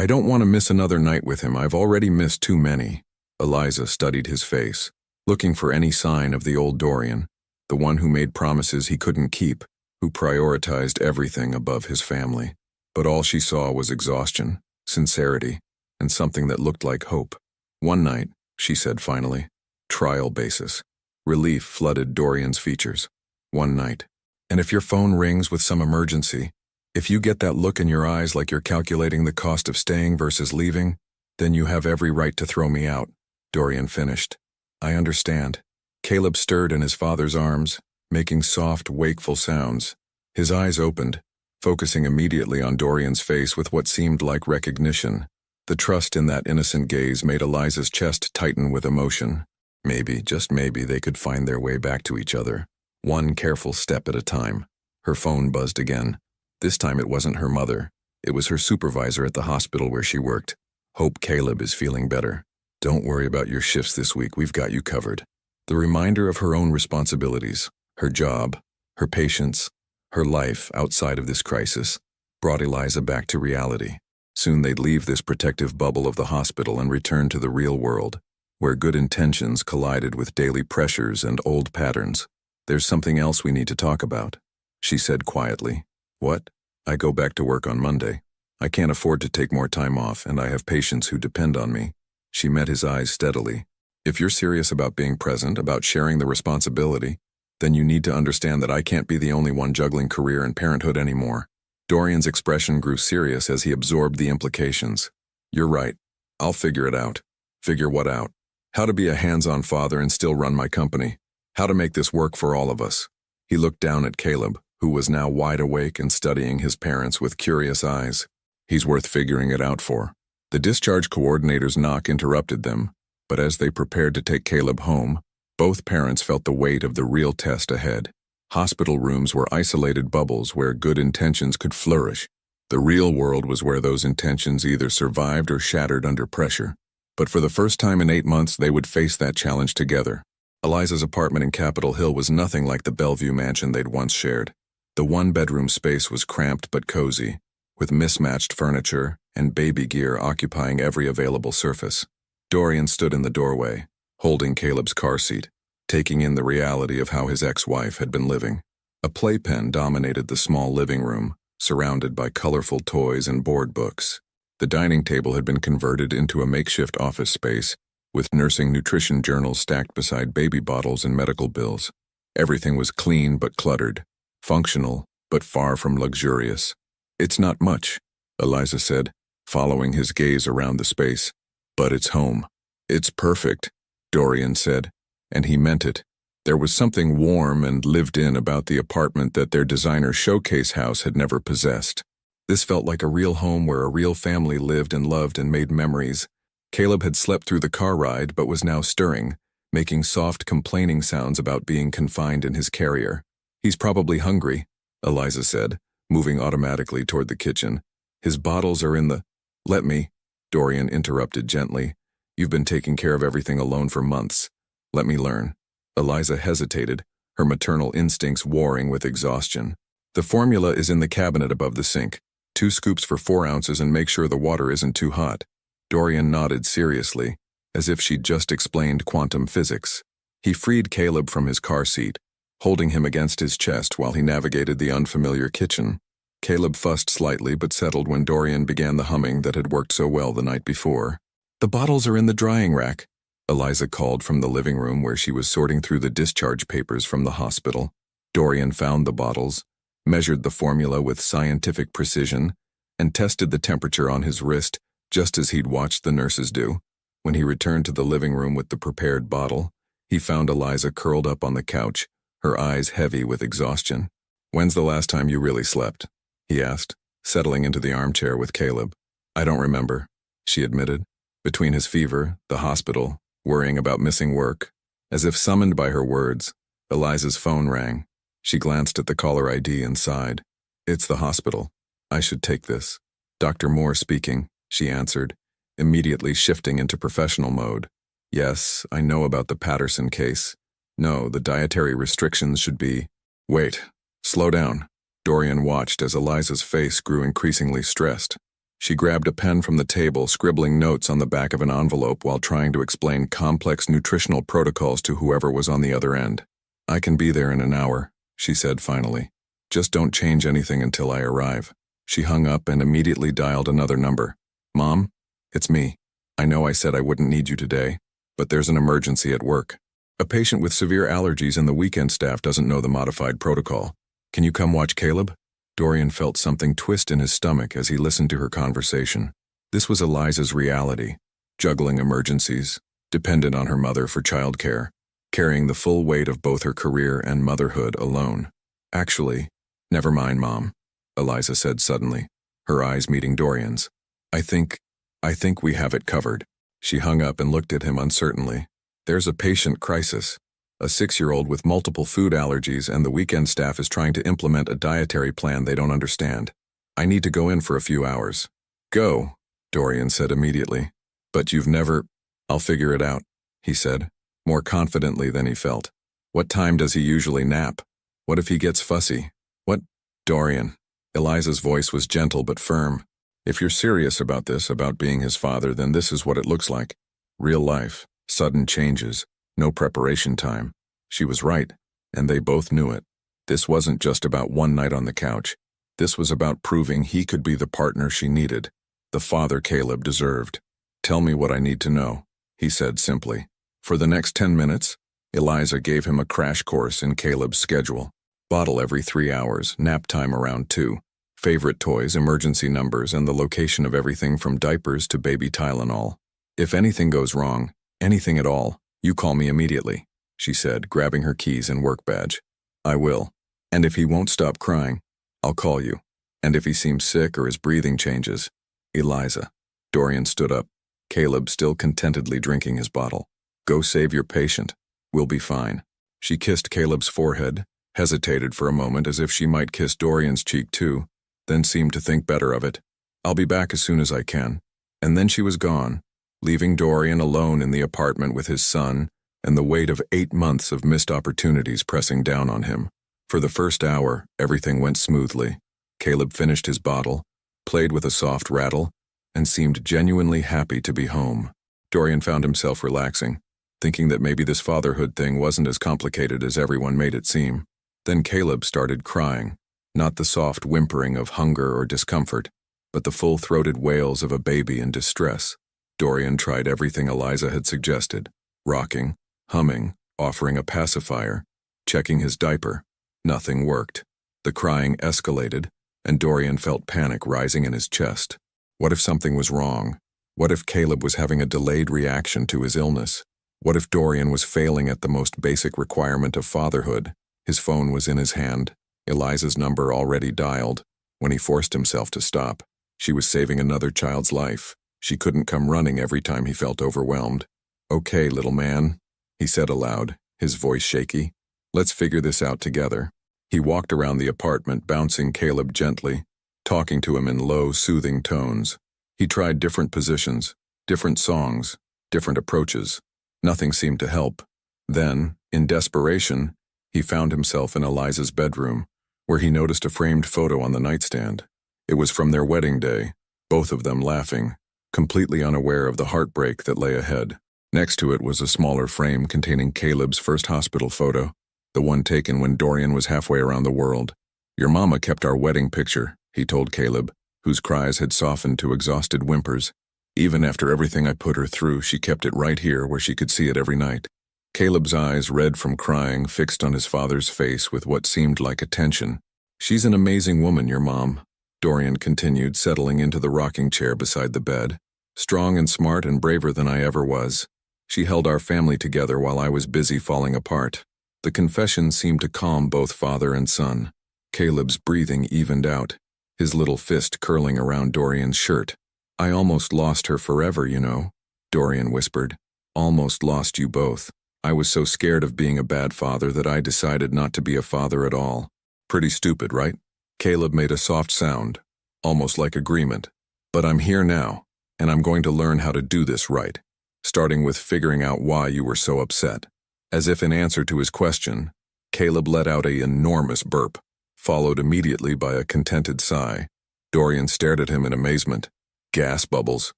don't want to miss another night with him. I've already missed too many. Eliza studied his face, looking for any sign of the old Dorian, the one who made promises he couldn't keep, who prioritized everything above his family. But all she saw was exhaustion, sincerity, and something that looked like hope. One night, she said finally. Trial basis. Relief flooded Dorian's features. One night. And if your phone rings with some emergency, if you get that look in your eyes like you're calculating the cost of staying versus leaving, then you have every right to throw me out, Dorian finished. I understand. Caleb stirred in his father's arms, making soft, wakeful sounds. His eyes opened, focusing immediately on Dorian's face with what seemed like recognition. The trust in that innocent gaze made Eliza's chest tighten with emotion. Maybe, just maybe, they could find their way back to each other, one careful step at a time. Her phone buzzed again. This time it wasn't her mother. It was her supervisor at the hospital where she worked. Hope Caleb is feeling better. Don't worry about your shifts this week. We've got you covered. The reminder of her own responsibilities, her job, her patients, her life outside of this crisis, brought Eliza back to reality. Soon they'd leave this protective bubble of the hospital and return to the real world, where good intentions collided with daily pressures and old patterns. There's something else we need to talk about, she said quietly. What? I go back to work on Monday. I can't afford to take more time off, and I have patients who depend on me. She met his eyes steadily. If you're serious about being present, about sharing the responsibility, then you need to understand that I can't be the only one juggling career and parenthood anymore. Dorian's expression grew serious as he absorbed the implications. You're right. I'll figure it out. Figure what out? How to be a hands-on father and still run my company. How to make this work for all of us. He looked down at Caleb, who was now wide awake and studying his parents with curious eyes. He's worth figuring it out for. The discharge coordinator's knock interrupted them, but as they prepared to take Caleb home, both parents felt the weight of the real test ahead. Hospital rooms were isolated bubbles where good intentions could flourish. The real world was where those intentions either survived or shattered under pressure. But for the first time in 8 months, they would face that challenge together. Eliza's apartment in Capitol Hill was nothing like the Bellevue mansion they'd once shared. The one-bedroom space was cramped but cozy, with mismatched furniture and baby gear occupying every available surface. Dorian stood in the doorway, holding Caleb's car seat, taking in the reality of how his ex-wife had been living. A playpen dominated the small living room, surrounded by colorful toys and board books. The dining table had been converted into a makeshift office space, with nursing nutrition journals stacked beside baby bottles and medical bills. Everything was clean but cluttered, functional but far from luxurious. It's not much, Eliza said, following his gaze around the space. But it's home. It's perfect, Dorian said, and he meant it. There was something warm and lived-in about the apartment that their designer showcase house had never possessed. This felt like a real home where a real family lived and loved and made memories. Caleb had slept through the car ride but was now stirring, making soft complaining sounds about being confined in his carrier. "He's probably hungry," Eliza said, moving automatically toward the kitchen. "His bottles are in the—" "Let me," Dorian interrupted gently. "You've been taking care of everything alone for months. Let me learn." Eliza hesitated, her maternal instincts warring with exhaustion. "The formula is in the cabinet above the sink. 2 scoops for 4 ounces and make sure the water isn't too hot." Dorian nodded seriously, as if she'd just explained quantum physics. He freed Caleb from his car seat, holding him against his chest while he navigated the unfamiliar kitchen. Caleb fussed slightly but settled when Dorian began the humming that had worked so well the night before. "The bottles are in the drying rack," Eliza called from the living room where she was sorting through the discharge papers from the hospital. Dorian found the bottles, measured the formula with scientific precision, and tested the temperature on his wrist just as he'd watched the nurses do. When he returned to the living room with the prepared bottle, he found Eliza curled up on the couch, her eyes heavy with exhaustion. "When's the last time you really slept?" he asked, settling into the armchair with Caleb. "I don't remember," she admitted. Between his fever, the hospital, worrying about missing work, as if summoned by her words, Eliza's phone rang. She glanced at the caller ID and sighed. "It's the hospital. I should take this." "Dr. Moore speaking," she answered, immediately shifting into professional mode. "Yes, I know about the Patterson case. No, the dietary restrictions should be—" "Wait. Slow down." Dorian watched as Eliza's face grew increasingly stressed. She grabbed a pen from the table, scribbling notes on the back of an envelope while trying to explain complex nutritional protocols to whoever was on the other end. "I can be there in an hour," she said finally. "Just don't change anything until I arrive." She hung up and immediately dialed another number. "Mom? It's me. I know I said I wouldn't need you today, but there's an emergency at work. A patient with severe allergies and the weekend staff doesn't know the modified protocol. Can you come watch Caleb?" Dorian felt something twist in his stomach as he listened to her conversation. This was Eliza's reality, juggling emergencies, dependent on her mother for childcare, carrying the full weight of both her career and motherhood alone. "Actually, never mind, Mom," Eliza said suddenly, her eyes meeting Dorian's. I think we have it covered." She hung up and looked at him uncertainly. "There's a patient crisis. A 6-year-old with multiple food allergies and the weekend staff is trying to implement a dietary plan they don't understand. I need to go in for a few hours." "Go," Dorian said immediately. "But you've never—" "I'll figure it out," he said, more confidently than he felt. "What time does he usually nap? What if he gets fussy? What—" "Dorian." Eliza's voice was gentle but firm. "If you're serious about this, about being his father, then this is what it looks like. Real life, sudden changes, no preparation time." She was right, and they both knew it. This wasn't just about one night on the couch. This was about proving he could be the partner she needed, the father Caleb deserved. "Tell me what I need to know," he said simply. For the next 10 minutes, Eliza gave him a crash course in Caleb's schedule. Bottle every 3 hours, nap time around 2. Favorite toys, emergency numbers, and the location of everything from diapers to baby Tylenol. "If anything goes wrong, anything at all, you call me immediately," she said, grabbing her keys and work badge. "I will. And if he won't stop crying, I'll call you. And if he seems sick or his breathing changes—" "Eliza." Dorian stood up, Caleb still contentedly drinking his bottle. "Go save your patient. We'll be fine." She kissed Caleb's forehead, hesitated for a moment as if she might kiss Dorian's cheek too, then seemed to think better of it. "I'll be back as soon as I can." And then she was gone, leaving Dorian alone in the apartment with his son and the weight of 8 months of missed opportunities pressing down on him. For the first hour, everything went smoothly. Caleb finished his bottle, played with a soft rattle, and seemed genuinely happy to be home. Dorian found himself relaxing, thinking that maybe this fatherhood thing wasn't as complicated as everyone made it seem. Then Caleb started crying, not the soft whimpering of hunger or discomfort, but the full-throated wails of a baby in distress. Dorian tried everything Eliza had suggested, rocking, humming, offering a pacifier, checking his diaper. Nothing worked. The crying escalated, and Dorian felt panic rising in his chest. What if something was wrong? What if Caleb was having a delayed reaction to his illness? What if Dorian was failing at the most basic requirement of fatherhood? His phone was in his hand, Eliza's number already dialed, when he forced himself to stop. She was saving another child's life. She couldn't come running every time he felt overwhelmed. "Okay, little man," he said aloud, his voice shaky. Let's figure this out together. He walked around the apartment, bouncing Caleb gently, talking to him in low, soothing tones. He tried different positions, different songs, different approaches. Nothing seemed to help. Then, in desperation, he found himself in Eliza's bedroom, where he noticed a framed photo on the nightstand. It was from their wedding day, both of them laughing, completely unaware of the heartbreak that lay ahead. Next to it was a smaller frame containing Caleb's first hospital photo, the one taken when Dorian was halfway around the world. Your mama kept our wedding picture, he told Caleb, whose cries had softened to exhausted whimpers. Even after everything I put her through, she kept it right here where she could see it every night. Caleb's eyes, red from crying, fixed on his father's face with what seemed like attention. She's an amazing woman, your mom, Dorian continued, settling into the rocking chair beside the bed. Strong and smart and braver than I ever was. She held our family together while I was busy falling apart. The confession seemed to calm both father and son. Caleb's breathing evened out, his little fist curling around Dorian's shirt. I almost lost her forever, you know, Dorian whispered. Almost lost you both. I was so scared of being a bad father that I decided not to be a father at all. Pretty stupid, right? Caleb made a soft sound, almost like agreement. But I'm here now, and I'm going to learn how to do this right, starting with figuring out why you were so upset. As if in answer to his question, Caleb let out an enormous burp, followed immediately by a contented sigh. Dorian stared at him in amazement. Gas bubbles,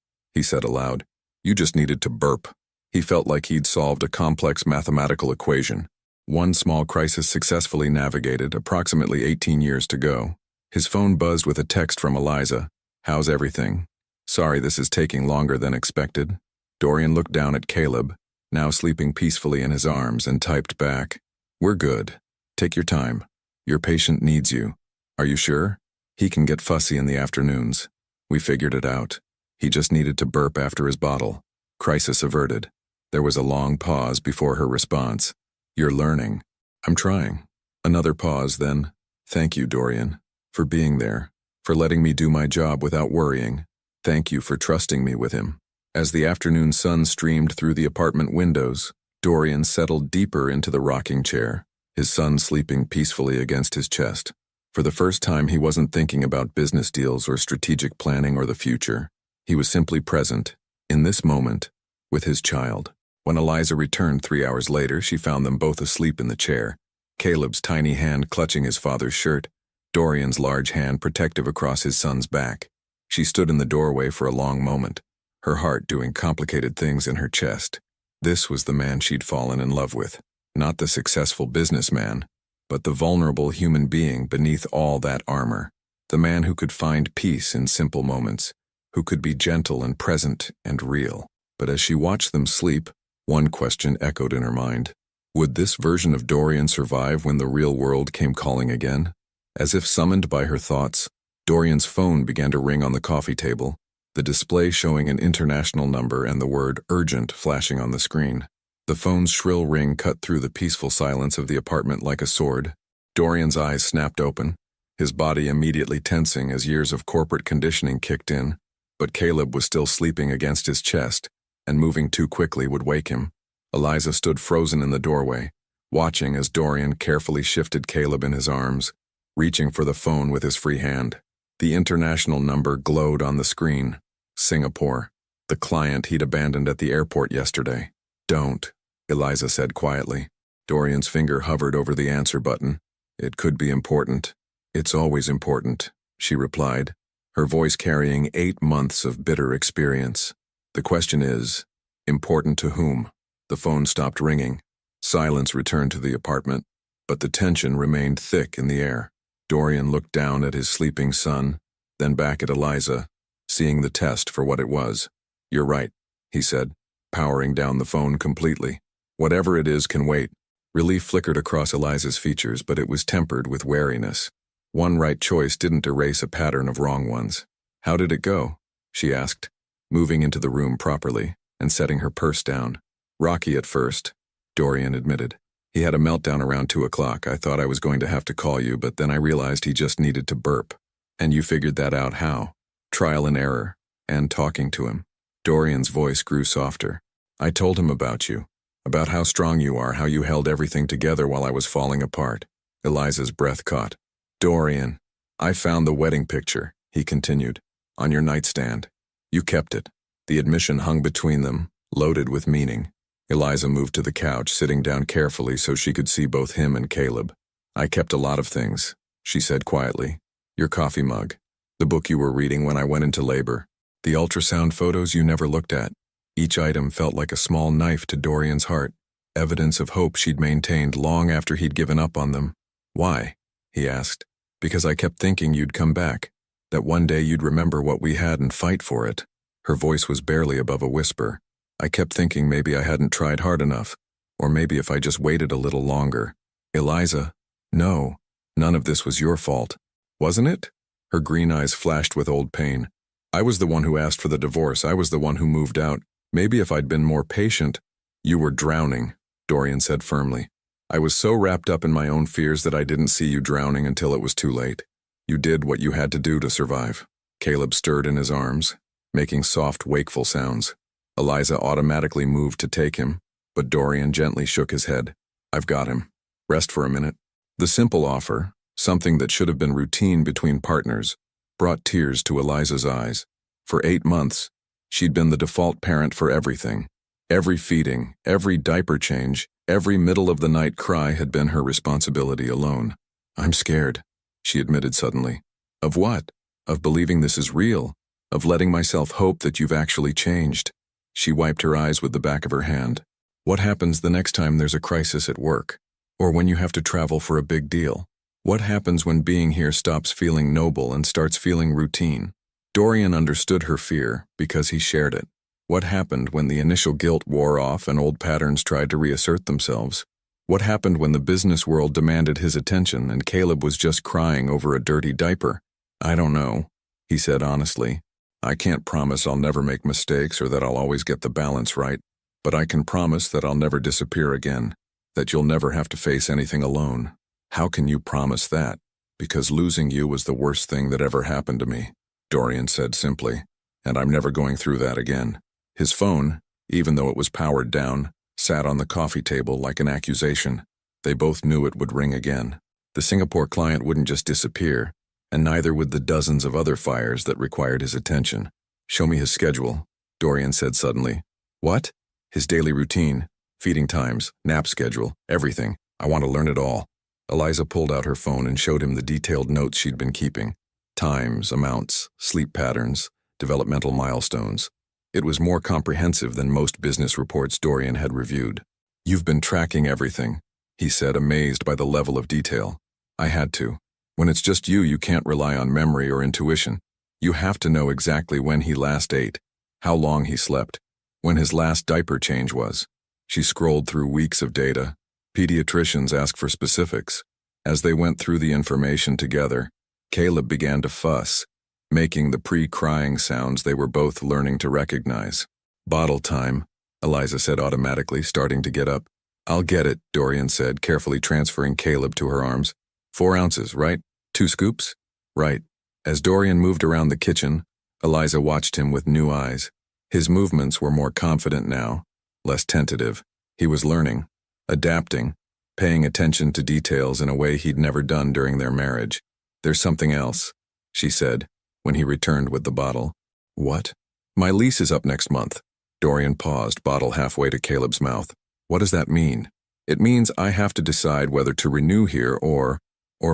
he said aloud. You just needed to burp. He felt like he'd solved a complex mathematical equation. One small crisis successfully navigated, approximately 18 years to go. His phone buzzed with a text from Eliza. How's everything? Sorry this is taking longer than expected. Dorian looked down at Caleb, now sleeping peacefully in his arms, and typed back. We're good. Take your time. Your patient needs you. Are you sure? He can get fussy in the afternoons. We figured it out. He just needed to burp after his bottle. Crisis averted. There was a long pause before her response. You're learning. I'm trying. Another pause, then. Thank you, Dorian, for being there, for letting me do my job without worrying. Thank you for trusting me with him. As the afternoon sun streamed through the apartment windows, Dorian settled deeper into the rocking chair, his son sleeping peacefully against his chest. For the first time, he wasn't thinking about business deals or strategic planning or the future. He was simply present, in this moment, with his child. When Eliza returned 3 hours later, she found them both asleep in the chair, Caleb's tiny hand clutching his father's shirt, Dorian's large hand protective across his son's back. She stood in the doorway for a long moment, her heart doing complicated things in her chest. This was the man she'd fallen in love with, not the successful businessman, but the vulnerable human being beneath all that armor, the man who could find peace in simple moments, who could be gentle and present and real. But as she watched them sleep, one question echoed in her mind. Would this version of Dorian survive when the real world came calling again? As if summoned by her thoughts, Dorian's phone began to ring on the coffee table, the display showing an international number and the word urgent flashing on the screen. The phone's shrill ring cut through the peaceful silence of the apartment like a sword. Dorian's eyes snapped open, his body immediately tensing as years of corporate conditioning kicked in. But Caleb was still sleeping against his chest, and moving too quickly would wake him. Eliza stood frozen in the doorway, watching as Dorian carefully shifted Caleb in his arms, reaching for the phone with his free hand. The international number glowed on the screen. Singapore, the client he'd abandoned at the airport yesterday. Don't, Eliza said quietly. Dorian's finger hovered over the answer button. It could be important. It's always important, she replied, her voice carrying 8 months of bitter experience. The question is, important to whom? The phone stopped ringing. Silence returned to the apartment, but the tension remained thick in the air. Dorian looked down at his sleeping son, then back at Eliza, seeing the test for what it was. You're right, he said, powering down the phone completely. Whatever it is can wait. Relief flickered across Eliza's features, but it was tempered with wariness. One right choice didn't erase a pattern of wrong ones. How did it go? She asked, moving into the room properly and setting her purse down. Rocky at first, Dorian admitted. He had a meltdown around 2 o'clock. I thought I was going to have to call you, but then I realized he just needed to burp. And you figured that out how? Trial and error, and talking to him. Dorian's voice grew softer. I told him about you. About how strong you are, how you held everything together while I was falling apart. Eliza's breath caught. Dorian, I found the wedding picture, he continued, on your nightstand. You kept it. The admission hung between them, loaded with meaning. Eliza moved to the couch, sitting down carefully so she could see both him and Caleb. I kept a lot of things, she said quietly. Your coffee mug, the book you were reading when I went into labor, the ultrasound photos you never looked at. Each item felt like a small knife to Dorian's heart, evidence of hope she'd maintained long after he'd given up on them. Why? He asked. Because I kept thinking you'd come back, that one day you'd remember what we had and fight for it. Her voice was barely above a whisper. I kept thinking maybe I hadn't tried hard enough, or maybe if I just waited a little longer. Eliza, no, none of this was your fault. Wasn't it? Her green eyes flashed with old pain. I was the one who asked for the divorce. I was the one who moved out. Maybe if I'd been more patient. You were drowning, Dorian said firmly. I was so wrapped up in my own fears that I didn't see you drowning until it was too late. You did what you had to do to survive. Caleb stirred in his arms, making soft, wakeful sounds. Eliza automatically moved to take him, but Dorian gently shook his head. I've got him. Rest for a minute. The simple offer, something that should have been routine between partners, brought tears to Eliza's eyes. For 8 months, she'd been the default parent for everything. Every feeding, every diaper change, every middle-of-the-night cry had been her responsibility alone. I'm scared, she admitted suddenly. Of what? Of believing this is real, of letting myself hope that you've actually changed. She wiped her eyes with the back of her hand. What happens the next time there's a crisis at work? Or when you have to travel for a big deal? What happens when being here stops feeling noble and starts feeling routine? Dorian understood her fear because he shared it. What happened when the initial guilt wore off and old patterns tried to reassert themselves? What happened when the business world demanded his attention and Caleb was just crying over a dirty diaper? I don't know, he said honestly. I can't promise I'll never make mistakes or that I'll always get the balance right, but I can promise that I'll never disappear again, that you'll never have to face anything alone. How can you promise that? Because losing you was the worst thing that ever happened to me, Dorian said simply, and I'm never going through that again. His phone, even though it was powered down, sat on the coffee table like an accusation. They both knew it would ring again. The Singapore client wouldn't just disappear, and neither would the dozens of other fires that required his attention. Show me his schedule, Dorian said suddenly. What? His daily routine, feeding times, nap schedule, everything. I want to learn it all. Eliza pulled out her phone and showed him the detailed notes she'd been keeping. Times, amounts, sleep patterns, developmental milestones. It was more comprehensive than most business reports Dorian had reviewed. You've been tracking everything, he said, amazed by the level of detail. I had to. When it's just you, you can't rely on memory or intuition. You have to know exactly when he last ate, how long he slept, when his last diaper change was. She scrolled through weeks of data. Pediatricians asked for specifics. As they went through the information together, Caleb began to fuss, making the pre-crying sounds they were both learning to recognize. Bottle time, Eliza said automatically, starting to get up. I'll get it, Dorian said, carefully transferring Caleb to her arms. 4 ounces, right? 2 scoops? Right. As Dorian moved around the kitchen, Eliza watched him with new eyes. His movements were more confident now, less tentative. He was learning, adapting, paying attention to details in a way he'd never done during their marriage. There's something else, she said, when he returned with the bottle. What? My lease is up next month. Dorian paused, bottle halfway to Caleb's mouth. What does that mean? It means I have to decide whether to renew here or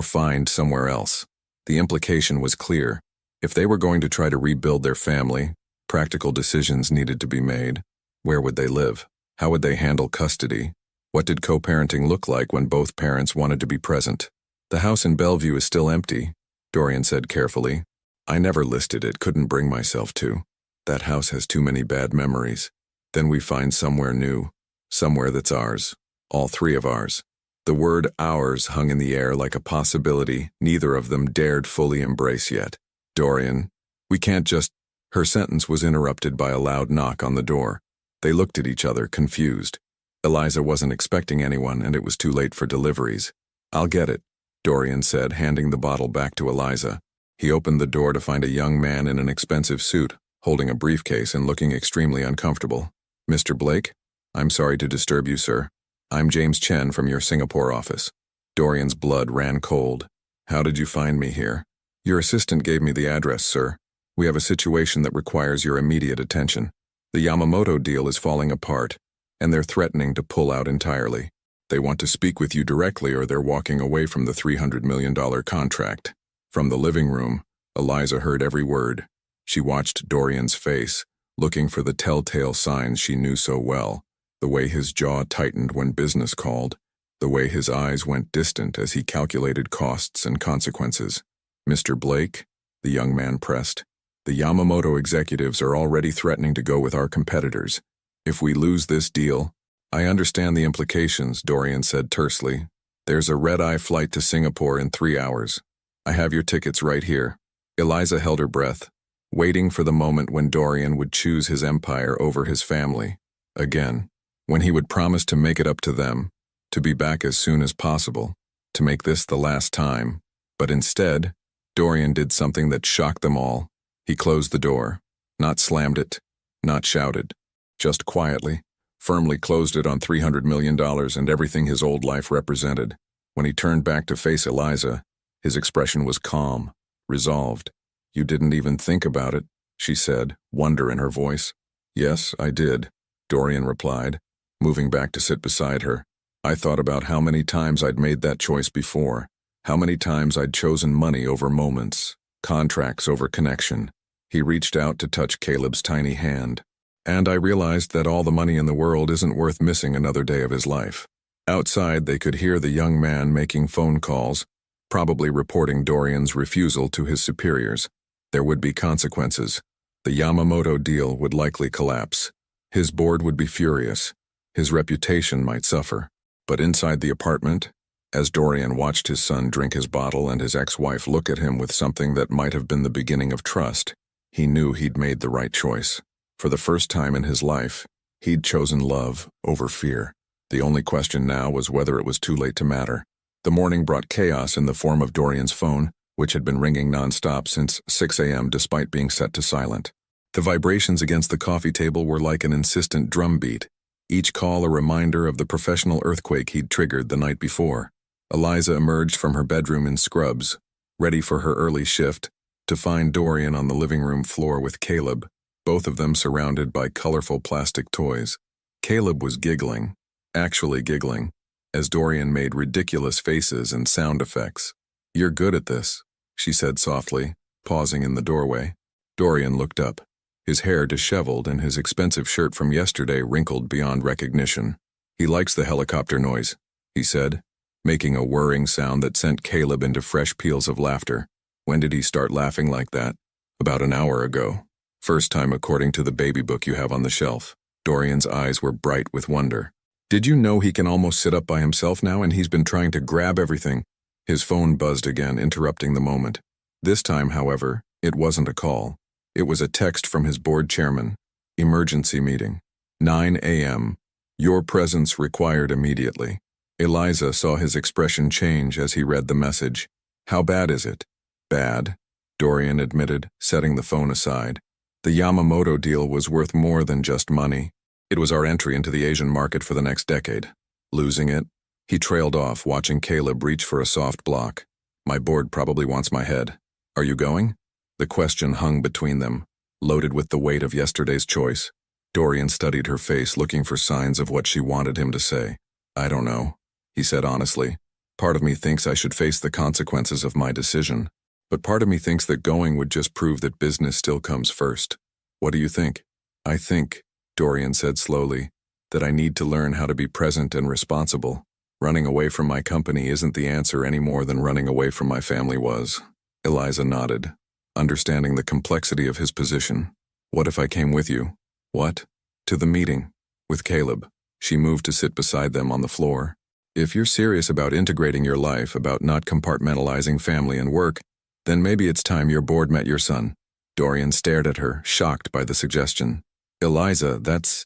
find somewhere else. The implication was clear. If they were going to try to rebuild their family, practical decisions needed to be made. Where would they live? How would they handle custody? What did co-parenting look like when both parents wanted to be present? The house in Bellevue is still empty, Dorian said carefully. I never listed it, couldn't bring myself to. That house has too many bad memories. Then we find somewhere new, somewhere that's ours, all 3 of ours. The word ours hung in the air like a possibility neither of them dared fully embrace yet. Dorian, we can't just... Her sentence was interrupted by a loud knock on the door. They looked at each other, confused. Eliza wasn't expecting anyone, and it was too late for deliveries. I'll get it, Dorian said, handing the bottle back to Eliza. He opened the door to find a young man in an expensive suit, holding a briefcase and looking extremely uncomfortable. Mr. Blake? I'm sorry to disturb you, sir. I'm James Chen from your Singapore office. Dorian's blood ran cold. How did you find me here? Your assistant gave me the address, sir. We have a situation that requires your immediate attention. The Yamamoto deal is falling apart, and they're threatening to pull out entirely. They want to speak with you directly or they're walking away from the $300 million contract. From the living room, Eliza heard every word. She watched Dorian's face, looking for the telltale signs she knew so well. The way his jaw tightened when business called, the way his eyes went distant as he calculated costs and consequences. Mr. Blake, the young man pressed, the Yamamoto executives are already threatening to go with our competitors. If we lose this deal, I understand the implications, Dorian said tersely. There's a red-eye flight to Singapore in 3 hours. I have your tickets right here. Eliza held her breath, waiting for the moment when Dorian would choose his empire over his family. Again, when he would promise to make it up to them, to be back as soon as possible, to make this the last time. But instead, Dorian did something that shocked them all. He closed the door, not slammed it, not shouted, just quietly, firmly closed it on $300 million and everything his old life represented. When he turned back to face Eliza, his expression was calm, resolved. You didn't even think about it, she said, wonder in her voice. Yes, I did, Dorian replied, moving back to sit beside her. I thought about how many times I'd made that choice before, how many times I'd chosen money over moments, contracts over connection. He reached out to touch Caleb's tiny hand. And I realized that all the money in the world isn't worth missing another day of his life. Outside, they could hear the young man making phone calls, probably reporting Dorian's refusal to his superiors. There would be consequences. The Yamamoto deal would likely collapse. His board would be furious. His reputation might suffer. But inside the apartment, as Dorian watched his son drink his bottle and his ex-wife look at him with something that might have been the beginning of trust, he knew he'd made the right choice. For the first time in his life, he'd chosen love over fear. The only question now was whether it was too late to matter. The morning brought chaos in the form of Dorian's phone, which had been ringing nonstop since 6 a.m. despite being set to silent. The vibrations against the coffee table were like an insistent drumbeat, each call a reminder of the professional earthquake he'd triggered the night before. Eliza emerged from her bedroom in scrubs, ready for her early shift, to find Dorian on the living room floor with Caleb, both of them surrounded by colorful plastic toys. Caleb was giggling, actually giggling, as Dorian made ridiculous faces and sound effects. You're good at this, she said softly, pausing in the doorway. Dorian looked up, his hair disheveled and his expensive shirt from yesterday wrinkled beyond recognition. He likes the helicopter noise, he said, making a whirring sound that sent Caleb into fresh peals of laughter. When did he start laughing like that? About an hour ago. First time according to the baby book you have on the shelf. Dorian's eyes were bright with wonder. Did you know he can almost sit up by himself now and he's been trying to grab everything? His phone buzzed again, interrupting the moment. This time, however, it wasn't a call. It was a text from his board chairman. Emergency meeting. 9 a.m. Your presence required immediately. Eliza saw his expression change as he read the message. How bad is it? Bad, Dorian admitted, setting the phone aside. The Yamamoto deal was worth more than just money. It was our entry into the Asian market for the next decade. Losing it, he trailed off, watching Caleb reach for a soft block. My board probably wants my head. Are you going? The question hung between them, loaded with the weight of yesterday's choice. Dorian studied her face, looking for signs of what she wanted him to say. I don't know, he said honestly. Part of me thinks I should face the consequences of my decision. But part of me thinks that going would just prove that business still comes first. What do you think? I think, Dorian said slowly, that I need to learn how to be present and responsible. Running away from my company isn't the answer any more than running away from my family was. Eliza nodded, understanding the complexity of his position. What if I came with you? What? To the meeting. With Caleb. She moved to sit beside them on the floor. If you're serious about integrating your life, about not compartmentalizing family and work, then maybe it's time your board met your son. Dorian stared at her, shocked by the suggestion. Eliza, that's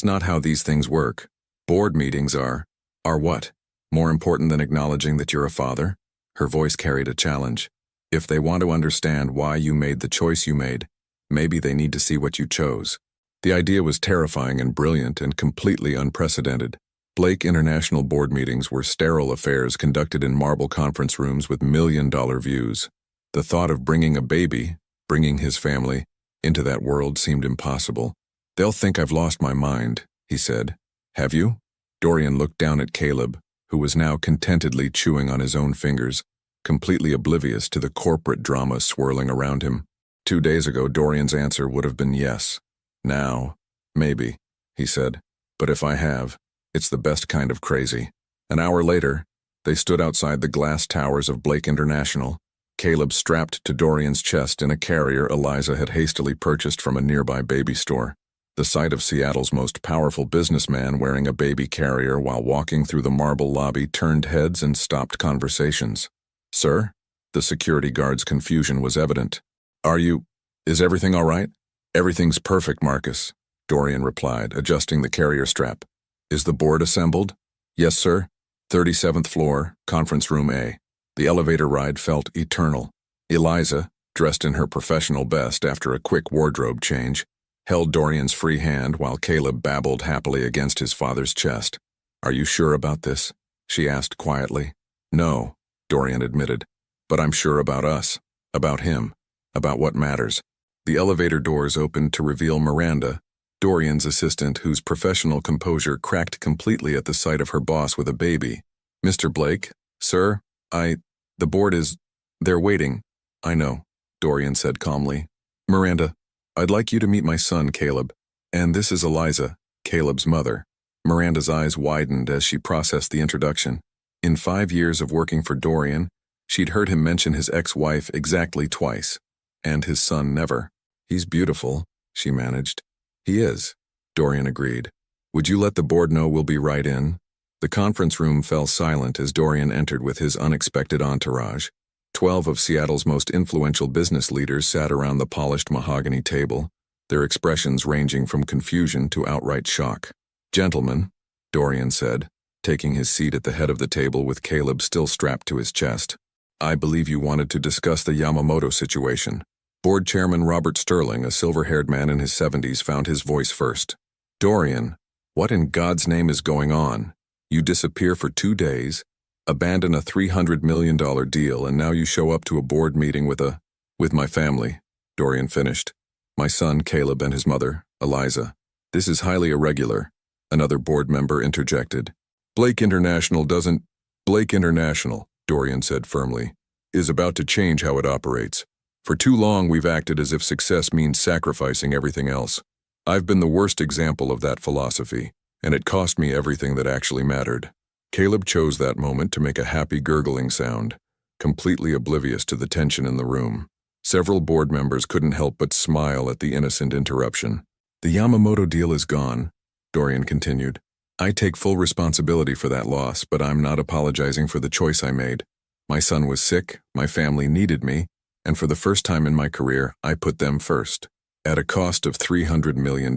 not how these things work. Board meetings are what? More important than acknowledging that you're a father? Her voice carried a challenge. If they want to understand why you made the choice you made, maybe they need to see what you chose. The idea was terrifying and brilliant and completely unprecedented. Blake International board meetings were sterile affairs conducted in marble conference rooms with million-dollar views. The thought of bringing a baby, bringing his family, into that world seemed impossible. "They'll think I've lost my mind," he said. "Have you?" Dorian looked down at Caleb, who was now contentedly chewing on his own fingers, completely oblivious to the corporate drama swirling around him. 2 days ago, Dorian's answer would have been yes. Now, maybe, he said. But if I have, it's the best kind of crazy. An hour later, they stood outside the glass towers of Blake International, Caleb strapped to Dorian's chest in a carrier Eliza had hastily purchased from a nearby baby store. The sight of Seattle's most powerful businessman wearing a baby carrier while walking through the marble lobby turned heads and stopped conversations. "Sir?" The security guard's confusion was evident. Is everything all right?" "Everything's perfect, Marcus," Dorian replied, adjusting the carrier strap. "Is the board assembled?" "Yes, sir. 37th floor, conference room A." The elevator ride felt eternal. Eliza, dressed in her professional best after a quick wardrobe change, held Dorian's free hand while Caleb babbled happily against his father's chest. "Are you sure about this?" she asked quietly. "No," Dorian admitted, "but I'm sure about us, about him, about what matters." The elevator doors opened to reveal Miranda, Dorian's assistant, whose professional composure cracked completely at the sight of her boss with a baby. "Mr. Blake, sir, the board they're waiting." "I know," Dorian said calmly. "Miranda, I'd like you to meet my son, Caleb. And this is Eliza, Caleb's mother." Miranda's eyes widened as she processed the introduction. In 5 years of working for Dorian, she'd heard him mention his ex-wife exactly twice, and his son never. "He's beautiful," she managed. "He is," Dorian agreed. "Would you let the board know we'll be right in?" The conference room fell silent as Dorian entered with his unexpected entourage. 12 of Seattle's most influential business leaders sat around the polished mahogany table, their expressions ranging from confusion to outright shock. "Gentlemen," Dorian said, taking his seat at the head of the table with Caleb still strapped to his chest, "I believe you wanted to discuss the Yamamoto situation." Board Chairman Robert Sterling, a silver-haired man in his 70s, found his voice first. "Dorian, what in God's name is going on? You disappear for 2 days, abandon a $300 million deal, and now you show up to a board meeting with my family," Dorian finished. "My son, Caleb, and his mother, Eliza. This is highly irregular," another board member interjected. Blake International, Dorian said firmly, "is about to change how it operates. For too long we've acted as if success means sacrificing everything else. I've been the worst example of that philosophy, and it cost me everything that actually mattered." Caleb chose that moment to make a happy gurgling sound, completely oblivious to the tension in the room. Several board members couldn't help but smile at the innocent interruption. "The Yamamoto deal is gone," Dorian continued. "I take full responsibility for that loss, but I'm not apologizing for the choice I made. My son was sick, my family needed me, and for the first time in my career, I put them first. At a cost of $300 million,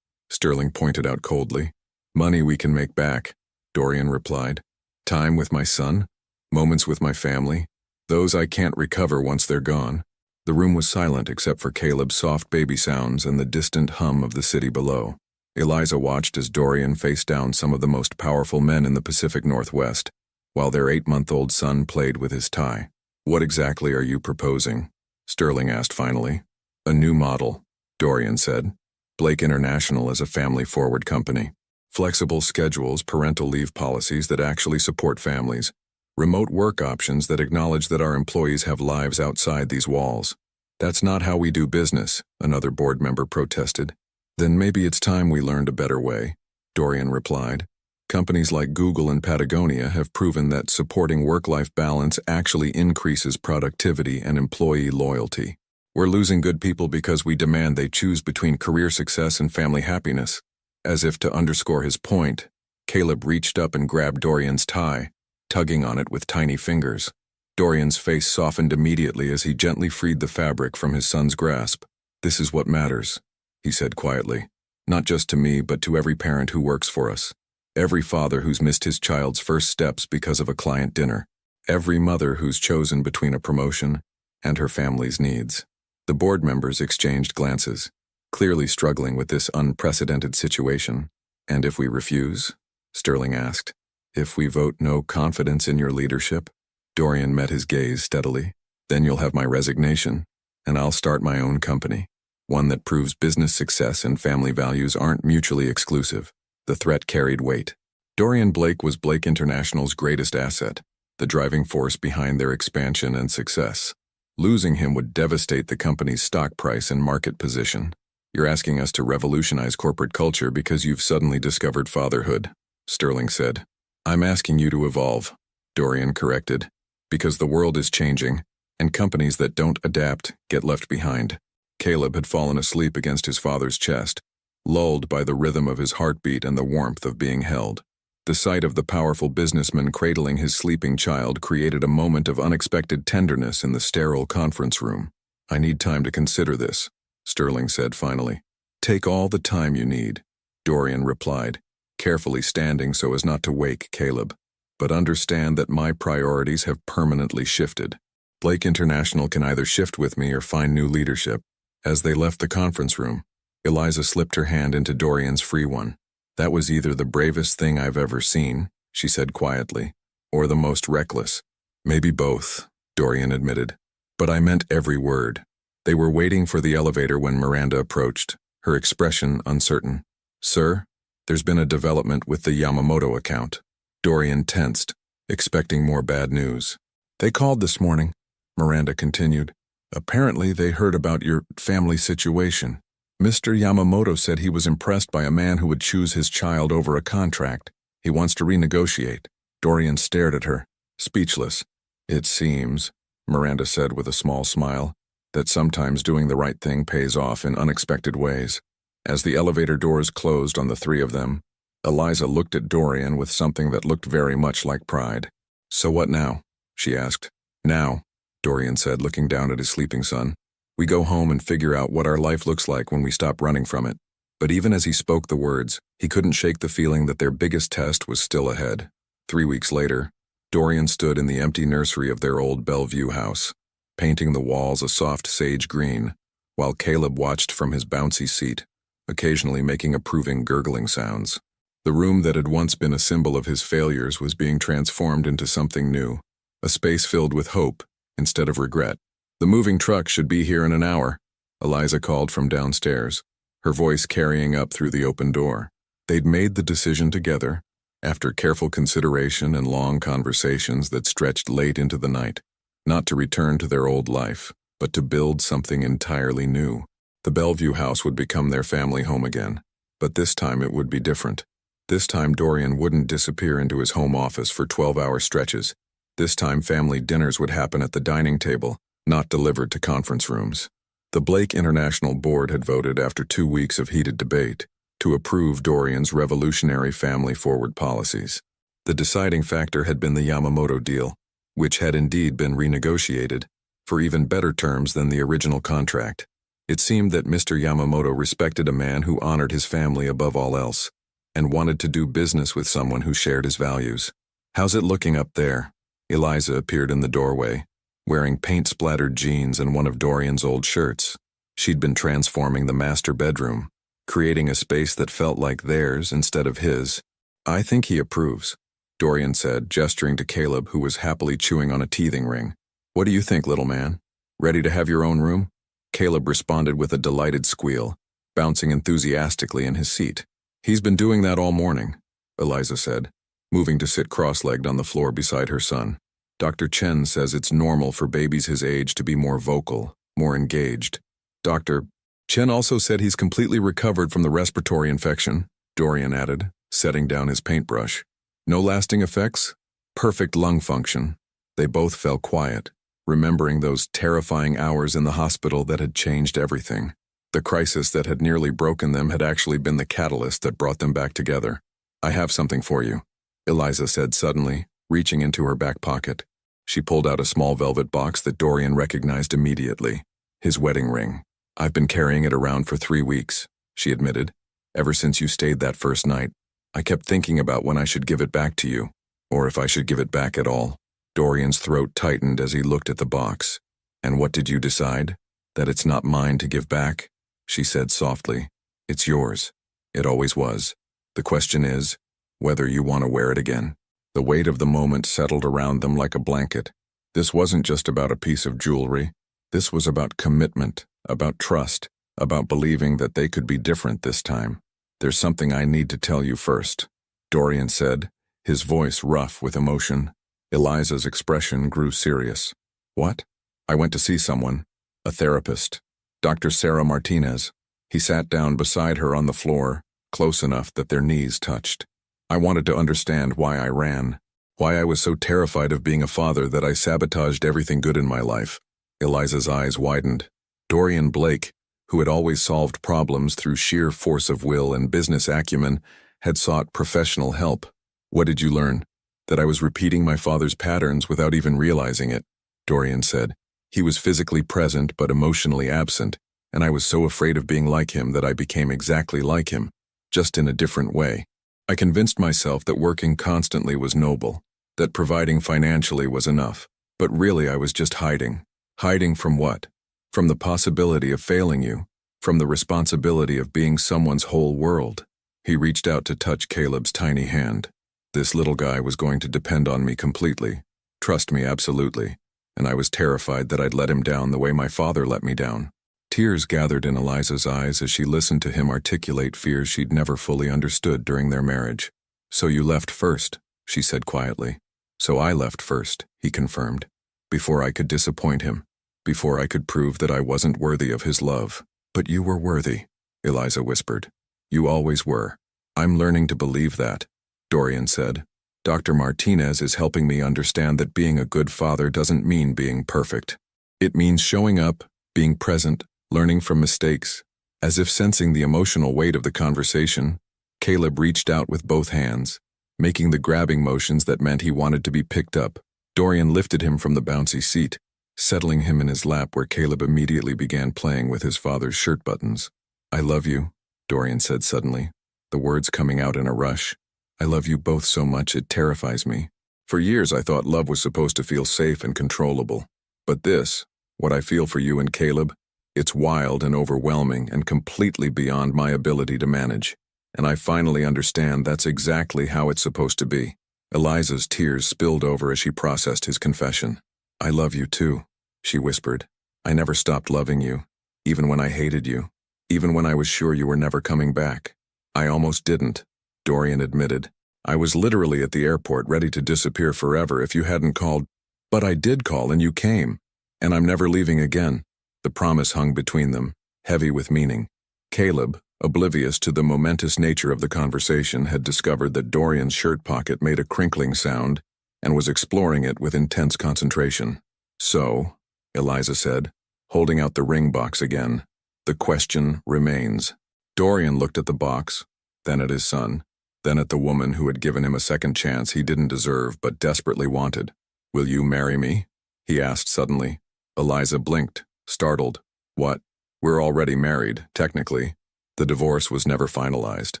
Sterling pointed out coldly. "Money we can make back," Dorian replied. "Time with my son, moments with my family, those I can't recover once they're gone." The room was silent except for Caleb's soft baby sounds and the distant hum of the city below. Eliza watched as Dorian faced down some of the most powerful men in the Pacific Northwest, while their 8-month-old son played with his tie. "What exactly are you proposing?" Sterling asked finally. "A new model," Dorian said. "Blake International is a family-forward company. Flexible schedules, parental leave policies that actually support families, remote work options that acknowledge that our employees have lives outside these walls." "That's not how we do business," another board member protested. "Then maybe it's time we learned a better way," Dorian replied. "Companies like Google and Patagonia have proven that supporting work-life balance actually increases productivity and employee loyalty. We're losing good people because we demand they choose between career success and family happiness." As if to underscore his point, Caleb reached up and grabbed Dorian's tie, tugging on it with tiny fingers. Dorian's face softened immediately as he gently freed the fabric from his son's grasp. "This is what matters," he said quietly. "Not just to me, but to every parent who works for us. Every father who's missed his child's first steps because of a client dinner. Every mother who's chosen between a promotion and her family's needs." The board members exchanged glances. clearly struggling with this unprecedented situation. And if we refuse? Sterling asked. If we vote no confidence in your leadership? Dorian met his gaze steadily. Then you'll have my resignation, and I'll start my own company. One that proves business success and family values aren't mutually exclusive. The threat carried weight. Dorian Blake was Blake International's greatest asset, the driving force behind their expansion and success. Losing him would devastate the company's stock price and market position. You're asking us to revolutionize corporate culture because you've suddenly discovered fatherhood, Sterling said. I'm asking you to evolve, Dorian corrected, because the world is changing, and companies that don't adapt get left behind. Caleb had fallen asleep against his father's chest, lulled by the rhythm of his heartbeat and the warmth of being held. The sight of the powerful businessman cradling his sleeping child created a moment of unexpected tenderness in the sterile conference room. I need time to consider this, Sterling said finally. Take all the time you need, Dorian replied, carefully standing so as not to wake Caleb. But understand that my priorities have permanently shifted. Blake International can either shift with me or find new leadership. As they left the conference room, Eliza slipped her hand into Dorian's free one. That was either the bravest thing I've ever seen, she said quietly, or the most reckless. Maybe both, Dorian admitted. But I meant every word. They were waiting for the elevator when Miranda approached, her expression uncertain. Sir, there's been a development with the Yamamoto account. Dorian tensed, expecting more bad news. They called this morning, Miranda continued. Apparently they heard about your family situation. Mr. Yamamoto said he was impressed by a man who would choose his child over a contract. He wants to renegotiate. Dorian stared at her, speechless. It seems, Miranda said with a small smile, that sometimes doing the right thing pays off in unexpected ways. As the elevator doors closed on the three of them, Eliza looked at Dorian with something that looked very much like pride. So what now? She asked. Now, Dorian said, looking down at his sleeping son. We go home and figure out what our life looks like when we stop running from it. But even as he spoke the words, he couldn't shake the feeling that their biggest test was still ahead. 3 weeks later, Dorian stood in the empty nursery of their old Bellevue house, painting the walls a soft sage green, while Caleb watched from his bouncy seat, occasionally making approving gurgling sounds. The room that had once been a symbol of his failures was being transformed into something new, a space filled with hope instead of regret. The moving truck should be here in an hour, Eliza called from downstairs, her voice carrying up through the open door. They'd made the decision together, after careful consideration and long conversations that stretched late into the night, not to return to their old life, but to build something entirely new. The Bellevue house would become their family home again, but this time it would be different. This time Dorian wouldn't disappear into his home office for 12-hour stretches. This time family dinners would happen at the dining table, not delivered to conference rooms. The Blake International Board had voted after 2 weeks of heated debate to approve Dorian's revolutionary family-forward policies. The deciding factor had been the Yamamoto deal, which had indeed been renegotiated, for even better terms than the original contract. It seemed that Mr. Yamamoto respected a man who honored his family above all else, and wanted to do business with someone who shared his values. How's it looking up there? Eliza appeared in the doorway, wearing paint-splattered jeans and one of Dorian's old shirts. She'd been transforming the master bedroom, creating a space that felt like theirs instead of his. I think he approves, Dorian said, gesturing to Caleb, who was happily chewing on a teething ring. What do you think, little man? Ready to have your own room? Caleb responded with a delighted squeal, bouncing enthusiastically in his seat. He's been doing that all morning, Eliza said, moving to sit cross-legged on the floor beside her son. Dr. Chen says it's normal for babies his age to be more vocal, more engaged. Dr. Chen also said he's completely recovered from the respiratory infection, Dorian added, setting down his paintbrush. No lasting effects? Perfect lung function. They both fell quiet, remembering those terrifying hours in the hospital that had changed everything. The crisis that had nearly broken them had actually been the catalyst that brought them back together. I have something for you, Eliza said suddenly, reaching into her back pocket. She pulled out a small velvet box that Dorian recognized immediately. His wedding ring. I've been carrying it around for 3 weeks, she admitted. Ever since you stayed that first night, I kept thinking about when I should give it back to you, or if I should give it back at all. Dorian's throat tightened as he looked at the box. And what did you decide? That it's not mine to give back? she said softly. It's yours. It always was. The question is, whether you want to wear it again. The weight of the moment settled around them like a blanket. This wasn't just about a piece of jewelry. This was about commitment, about trust, about believing that they could be different this time. There's something I need to tell you first, Dorian said, his voice rough with emotion. Eliza's expression grew serious. What? I went to see someone, a therapist, Dr. Sarah Martinez. He sat down beside her on the floor, close enough that their knees touched. I wanted to understand why I ran, why I was so terrified of being a father that I sabotaged everything good in my life. Eliza's eyes widened. Dorian Blake, who had always solved problems through sheer force of will and business acumen, had sought professional help. What did you learn? That I was repeating my father's patterns without even realizing it, Dorian said. He was physically present but emotionally absent, and I was so afraid of being like him that I became exactly like him, just in a different way. I convinced myself that working constantly was noble, that providing financially was enough, but really I was just hiding. Hiding from what? From the possibility of failing you, from the responsibility of being someone's whole world. He reached out to touch Caleb's tiny hand. This little guy was going to depend on me completely, trust me absolutely, and I was terrified that I'd let him down the way my father let me down. Tears gathered in Eliza's eyes as she listened to him articulate fears she'd never fully understood during their marriage. So you left first, she said quietly. So I left first, he confirmed, before I could disappoint him, before I could prove that I wasn't worthy of his love. But you were worthy, Eliza whispered. You always were. I'm learning to believe that, Dorian said. Dr. Martinez is helping me understand that being a good father doesn't mean being perfect. It means showing up, being present, learning from mistakes. As if sensing the emotional weight of the conversation, Caleb reached out with both hands, making the grabbing motions that meant he wanted to be picked up. Dorian lifted him from the bouncy seat, settling him in his lap where Caleb immediately began playing with his father's shirt buttons. I love you, Dorian said suddenly, the words coming out in a rush. I love you both so much it terrifies me. For years I thought love was supposed to feel safe and controllable. But this, what I feel for you and Caleb, it's wild and overwhelming and completely beyond my ability to manage. And I finally understand that's exactly how it's supposed to be. Eliza's tears spilled over as she processed his confession. I love you too, she whispered. I never stopped loving you, even when I hated you, even when I was sure you were never coming back. I almost didn't, Dorian admitted. I was literally at the airport ready to disappear forever if you hadn't called. But I did call and you came, and I'm never leaving again. The promise hung between them, heavy with meaning. Caleb, oblivious to the momentous nature of the conversation, had discovered that Dorian's shirt pocket made a crinkling sound and was exploring it with intense concentration. So, Eliza said, holding out the ring box again, the question remains. Dorian looked at the box, then at his son, then at the woman who had given him a second chance he didn't deserve but desperately wanted. Will you marry me? He asked suddenly. Eliza blinked, startled. What? We're already married, technically. The divorce was never finalized.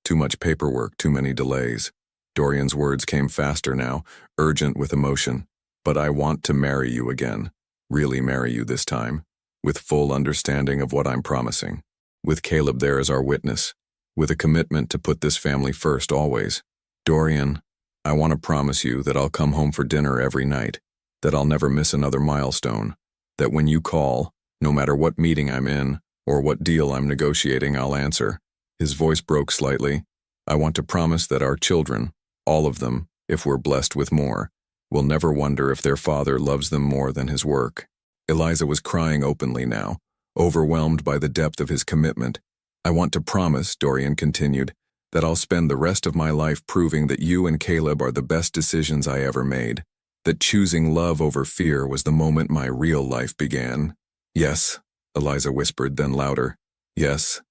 Too much paperwork, too many delays. Dorian's words came faster now, urgent with emotion. But I want to marry you again. Really marry you this time. With full understanding of what I'm promising. With Caleb there as our witness. With a commitment to put this family first always. Dorian, I want to promise you that I'll come home for dinner every night. That I'll never miss another milestone. That when you call, no matter what meeting I'm in, or what deal I'm negotiating, I'll answer. His voice broke slightly. I want to promise that our children, all of them, if we're blessed with more, will never wonder if their father loves them more than his work. Eliza was crying openly now, overwhelmed by the depth of his commitment. I want to promise, Dorian continued, that I'll spend the rest of my life proving that you and Caleb are the best decisions I ever made. That choosing love over fear was the moment my real life began. Yes, Eliza whispered, then louder. Yes,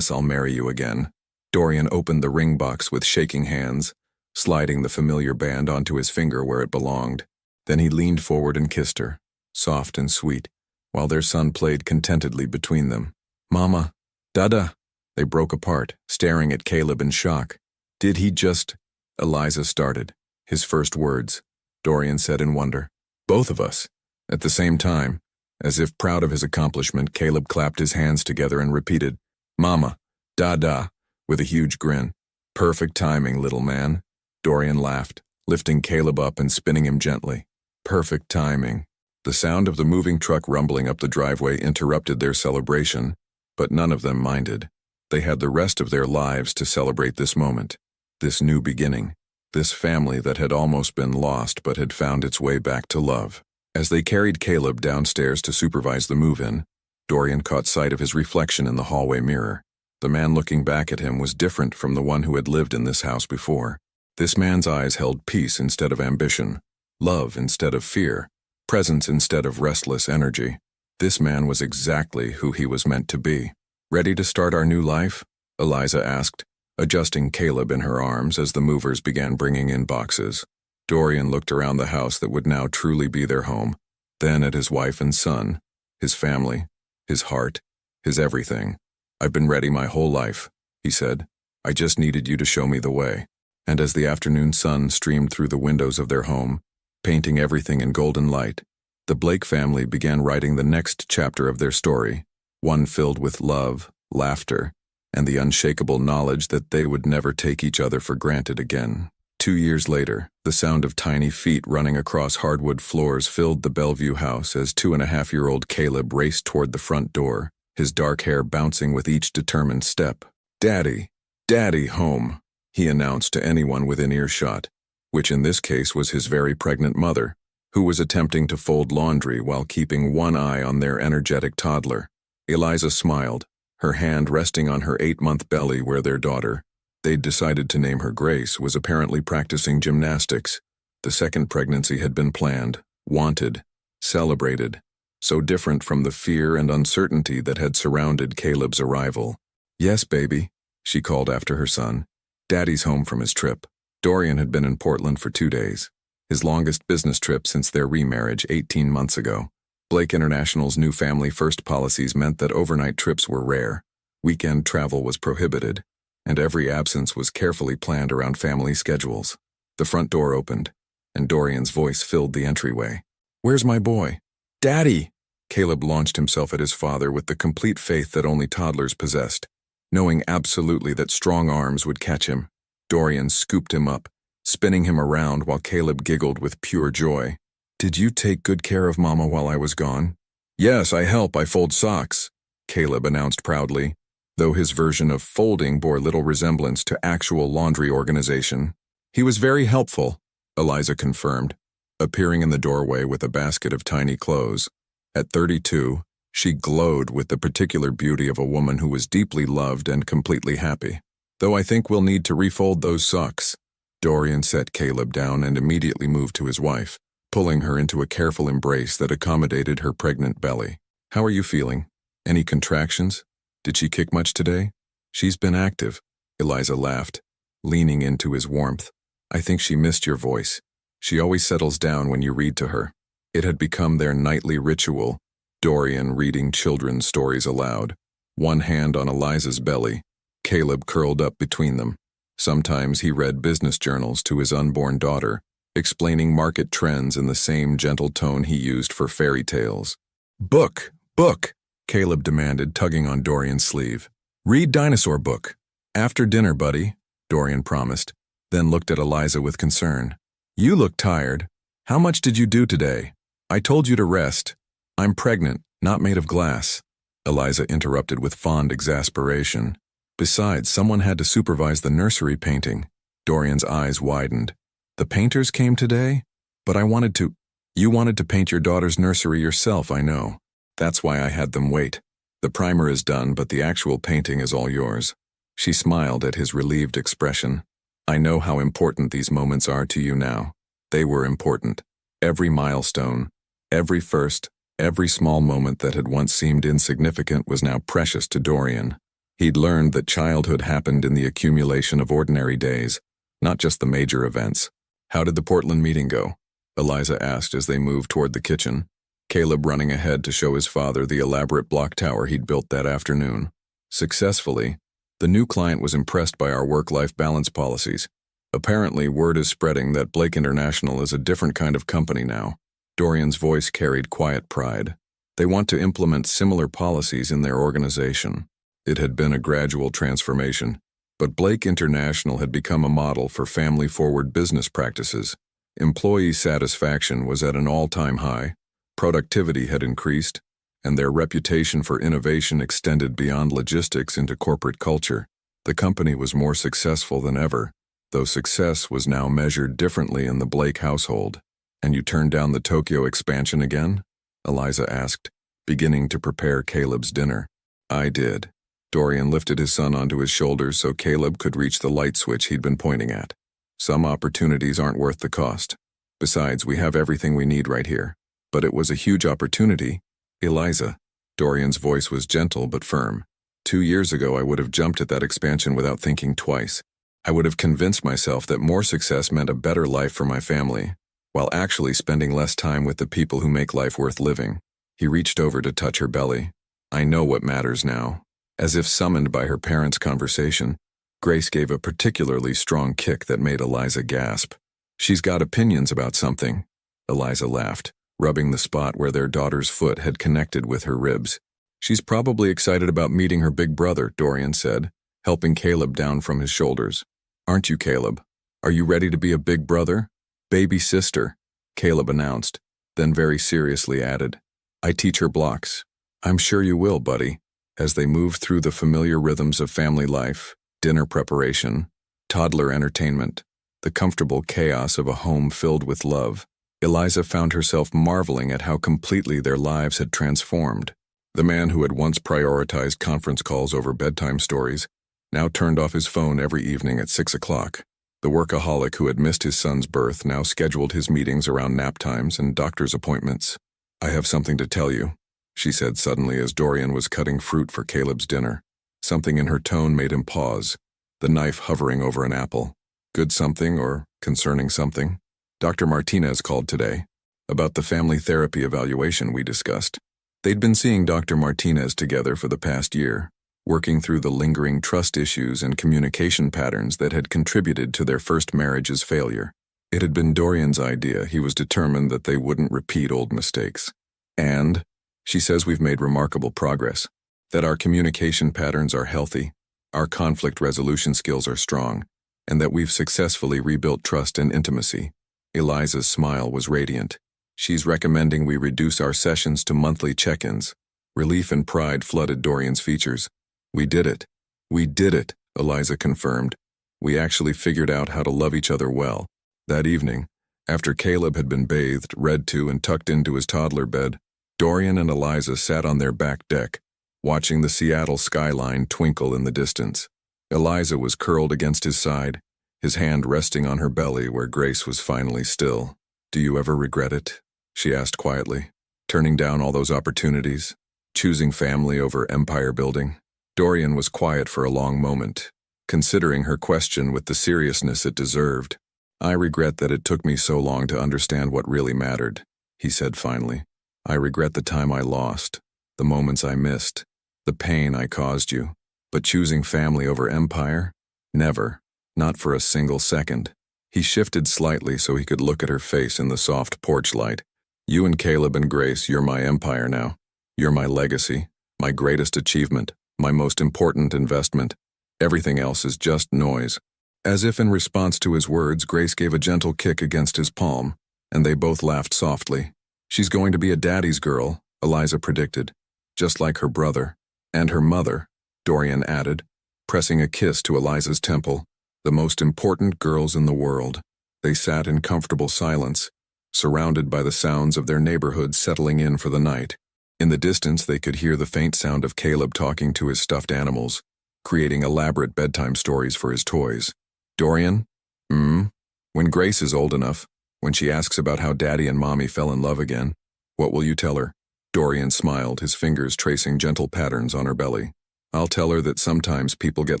I'll marry you again. Dorian opened the ring box with shaking hands, sliding the familiar band onto his finger where it belonged. Then he leaned forward and kissed her, soft and sweet, while their son played contentedly between them. Mama, Dada. They broke apart, staring at Caleb in shock. Did he just... Eliza started. His first words. Dorian said in wonder. Both of us. At the same time. As if proud of his accomplishment, Caleb clapped his hands together and repeated, "Mama, da-da," with a huge grin. "Perfect timing, little man." Dorian laughed, lifting Caleb up and spinning him gently. Perfect timing. The sound of the moving truck rumbling up the driveway interrupted their celebration, but none of them minded. They had the rest of their lives to celebrate this moment, this new beginning, this family that had almost been lost but had found its way back to love. As they carried Caleb downstairs to supervise the move-in, Dorian caught sight of his reflection in the hallway mirror. The man looking back at him was different from the one who had lived in this house before. This man's eyes held peace instead of ambition, love instead of fear, presence instead of restless energy. This man was exactly who he was meant to be. "Ready to start our new life?" Eliza asked, adjusting Caleb in her arms as the movers began bringing in boxes. Dorian looked around the house that would now truly be their home, then at his wife and son, his family, his heart, his everything. "I've been ready my whole life," he said. "I just needed you to show me the way." And as the afternoon sun streamed through the windows of their home, painting everything in golden light, the Blake family began writing the next chapter of their story, one filled with love, laughter, and the unshakable knowledge that they would never take each other for granted again. 2 years later, the sound of tiny feet running across hardwood floors filled the Bellevue house as 2.5-year-old Caleb raced toward the front door, his dark hair bouncing with each determined step. "Daddy, Daddy, home," he announced to anyone within earshot, which in this case was his very pregnant mother, who was attempting to fold laundry while keeping one eye on their energetic toddler. Eliza smiled, her hand resting on her 8-month belly where their daughter, they'd decided to name her Grace, was apparently practicing gymnastics. The second pregnancy had been planned, wanted, celebrated, so different from the fear and uncertainty that had surrounded Caleb's arrival. "Yes, baby," she called after her son. "Daddy's home from his trip." Dorian had been in Portland for 2 days, his longest business trip since their remarriage 18 months ago. Blake International's new family-first policies meant that overnight trips were rare, weekend travel was prohibited, and every absence was carefully planned around family schedules. The front door opened, and Dorian's voice filled the entryway. "Where's my boy?" "Daddy!" Caleb launched himself at his father with the complete faith that only toddlers possessed, knowing absolutely that strong arms would catch him. Dorian scooped him up, spinning him around while Caleb giggled with pure joy. "Did you take good care of Mama while I was gone?" "Yes, I help. I fold socks," Caleb announced proudly, though his version of folding bore little resemblance to actual laundry organization. "He was very helpful," Eliza confirmed, appearing in the doorway with a basket of tiny clothes. At 32, she glowed with the particular beauty of a woman who was deeply loved and completely happy. "Though I think we'll need to refold those socks." Dorian set Caleb down and immediately moved to his wife, pulling her into a careful embrace that accommodated her pregnant belly. "How are you feeling? Any contractions? Did she kick much today?" "She's been active," Eliza laughed, leaning into his warmth. "I think she missed your voice. She always settles down when you read to her." It had become their nightly ritual, Dorian reading children's stories aloud, one hand on Eliza's belly, Caleb curled up between them. Sometimes he read business journals to his unborn daughter, explaining market trends in the same gentle tone he used for fairy tales. "Book, book," Caleb demanded, tugging on Dorian's sleeve. "Read dinosaur book." "After dinner, buddy," Dorian promised, then looked at Eliza with concern. "You look tired. How much did you do today?" "I told you to rest. I'm pregnant, not made of glass," Eliza interrupted with fond exasperation. "Besides, someone had to supervise the nursery painting." Dorian's eyes widened. "The painters came today? But I wanted to—" "You wanted to paint your daughter's nursery yourself, I know. That's why I had them wait. The primer is done, but the actual painting is all yours." She smiled at his relieved expression. "I know how important these moments are to you now. They were important. Every milestone, every first, every small moment that had once seemed insignificant was now precious to Dorian. He'd learned that childhood happened in the accumulation of ordinary days, not just the major events. "How did the Portland meeting go?" Eliza asked as they moved toward the kitchen, Caleb running ahead to show his father the elaborate block tower he'd built that afternoon. "Successfully. The new client was impressed by our work-life balance policies. Apparently, word is spreading that Blake International is a different kind of company now." Dorian's voice carried quiet pride. They want to implement similar policies in their organization. It had been a gradual transformation, but Blake International had become a model for family-forward business practices. Employee satisfaction was at an all-time high, productivity had increased, and their reputation for innovation extended beyond logistics into corporate culture. The company was more successful than ever, though success was now measured differently in the Blake household. "And you turned down the Tokyo expansion again?" Eliza asked, beginning to prepare Caleb's dinner. "I did." Dorian lifted his son onto his shoulders so Caleb could reach the light switch he'd been pointing at. "Some opportunities aren't worth the cost. Besides, we have everything we need right here." "But it was a huge opportunity." "Eliza." Dorian's voice was gentle but firm. 2 years ago I would have jumped at that expansion without thinking twice. I would have convinced myself that more success meant a better life for my family, while actually spending less time with the people who make life worth living. He reached over to touch her belly. "I know what matters now." As if summoned by her parents' conversation, Grace gave a particularly strong kick that made Eliza gasp. "She's got opinions about something." Eliza laughed, rubbing the spot where their daughter's foot had connected with her ribs. "She's probably excited about meeting her big brother," Dorian said, helping Caleb down from his shoulders. "Aren't you, Caleb? Are you ready to be a big brother?" "Baby sister," Caleb announced, then very seriously added, "I teach her blocks." "I'm sure you will, buddy." As they moved through the familiar rhythms of family life, dinner preparation, toddler entertainment, the comfortable chaos of a home filled with love, Eliza found herself marveling at how completely their lives had transformed. The man who had once prioritized conference calls over bedtime stories now turned off his phone every evening at 6 o'clock. The workaholic who had missed his son's birth now scheduled his meetings around nap times and doctor's appointments. "I have something to tell you," she said suddenly as Dorian was cutting fruit for Caleb's dinner. Something in her tone made him pause, the knife hovering over an apple. "Good something or concerning something?" "Dr. Martinez called today, about the family therapy evaluation we discussed." They'd been seeing Dr. Martinez together for the past year, working through the lingering trust issues and communication patterns that had contributed to their first marriage's failure. It had been Dorian's idea. He was determined that they wouldn't repeat old mistakes. "And she says we've made remarkable progress, that our communication patterns are healthy, our conflict resolution skills are strong, and that we've successfully rebuilt trust and intimacy." Eliza's smile was radiant. "She's recommending we reduce our sessions to monthly check-ins." Relief and pride flooded Dorian's features. "We did it. We did it," Eliza confirmed. "We actually figured out how to love each other well." That evening, after Caleb had been bathed, read to, and tucked into his toddler bed, Dorian and Eliza sat on their back deck, watching the Seattle skyline twinkle in the distance. Eliza was curled against his side, his hand resting on her belly where Grace was finally still. "Do you ever regret it?" she asked quietly. "Turning down all those opportunities? Choosing family over empire building?" Dorian was quiet for a long moment, considering her question with the seriousness it deserved. "I regret that it took me so long to understand what really mattered," he said finally. "I regret the time I lost, the moments I missed, the pain I caused you. But choosing family over empire? Never. Not for a single second." He shifted slightly so he could look at her face in the soft porch light. "You and Caleb and Grace, you're my empire now. You're my legacy, my greatest achievement, my most important investment. Everything else is just noise." As if in response to his words, Grace gave a gentle kick against his palm, and they both laughed softly. "She's going to be a daddy's girl," Eliza predicted, "just like her brother." "And her mother," Dorian added, pressing a kiss to Eliza's temple. "The most important girls in the world." They sat in comfortable silence, surrounded by the sounds of their neighborhood settling in for the night. In the distance they could hear the faint sound of Caleb talking to his stuffed animals, creating elaborate bedtime stories for his toys. "Dorian? When Grace is old enough, when she asks about how Daddy and Mommy fell in love again, what will you tell her?" Dorian smiled, his fingers tracing gentle patterns on her belly. "I'll tell her that sometimes people get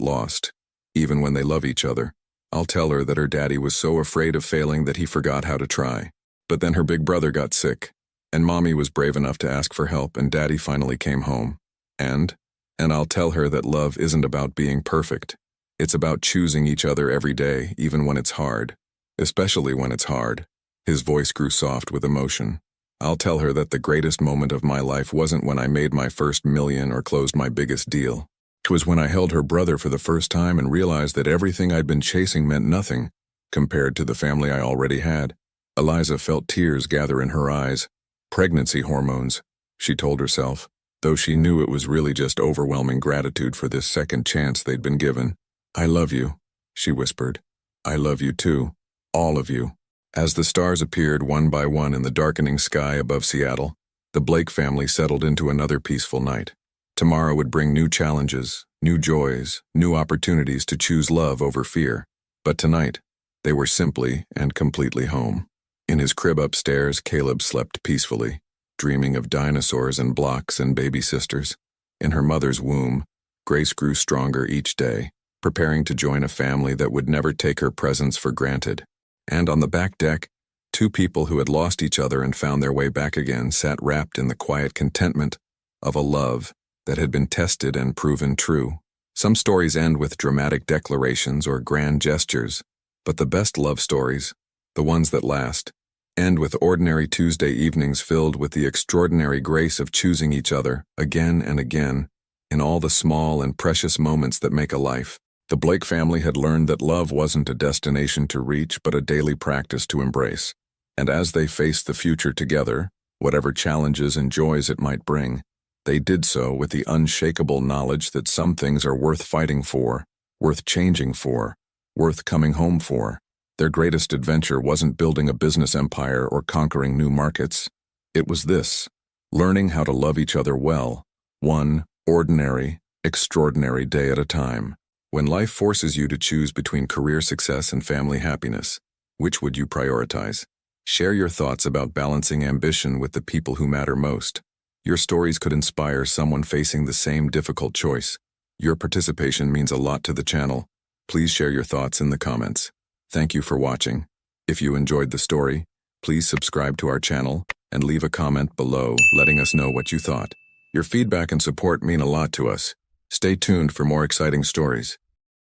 lost, even when they love each other. I'll tell her that her daddy was so afraid of failing that he forgot how to try. But then her big brother got sick, and Mommy was brave enough to ask for help, and Daddy finally came home. And I'll tell her that love isn't about being perfect. It's about choosing each other every day, even when it's hard. Especially when it's hard." His voice grew soft with emotion. I'll tell her that the greatest moment of my life wasn't when I made my first million or closed my biggest deal. It was when I held her brother for the first time and realized that everything I'd been chasing meant nothing compared to the family I already had. Eliza felt tears gather in her eyes. Pregnancy hormones, she told herself, though she knew it was really just overwhelming gratitude for this second chance they'd been given. "I love you," she whispered. "I love you too. All of you." As the stars appeared one by one in the darkening sky above Seattle, the Blake family settled into another peaceful night. Tomorrow would bring new challenges, new joys, new opportunities to choose love over fear. But tonight, they were simply and completely home. In his crib upstairs, Caleb slept peacefully, dreaming of dinosaurs and blocks and baby sisters. In her mother's womb, Grace grew stronger each day, preparing to join a family that would never take her presence for granted. And on the back deck, two people who had lost each other and found their way back again sat wrapped in the quiet contentment of a love that had been tested and proven true. Some stories end with dramatic declarations or grand gestures, but the best love stories, the ones that last, end with ordinary Tuesday evenings filled with the extraordinary grace of choosing each other again and again in all the small and precious moments that make a life. The Blake family had learned that love wasn't a destination to reach but a daily practice to embrace. And as they faced the future together, whatever challenges and joys it might bring, they did so with the unshakable knowledge that some things are worth fighting for, worth changing for, worth coming home for. Their greatest adventure wasn't building a business empire or conquering new markets. It was this: learning how to love each other well, one ordinary, extraordinary day at a time. When life forces you to choose between career success and family happiness, which would you prioritize? Share your thoughts about balancing ambition with the people who matter most. Your stories could inspire someone facing the same difficult choice. Your participation means a lot to the channel. Please share your thoughts in the comments. Thank you for watching. If you enjoyed the story, please subscribe to our channel and leave a comment below letting us know what you thought. Your feedback and support mean a lot to us. Stay tuned for more exciting stories.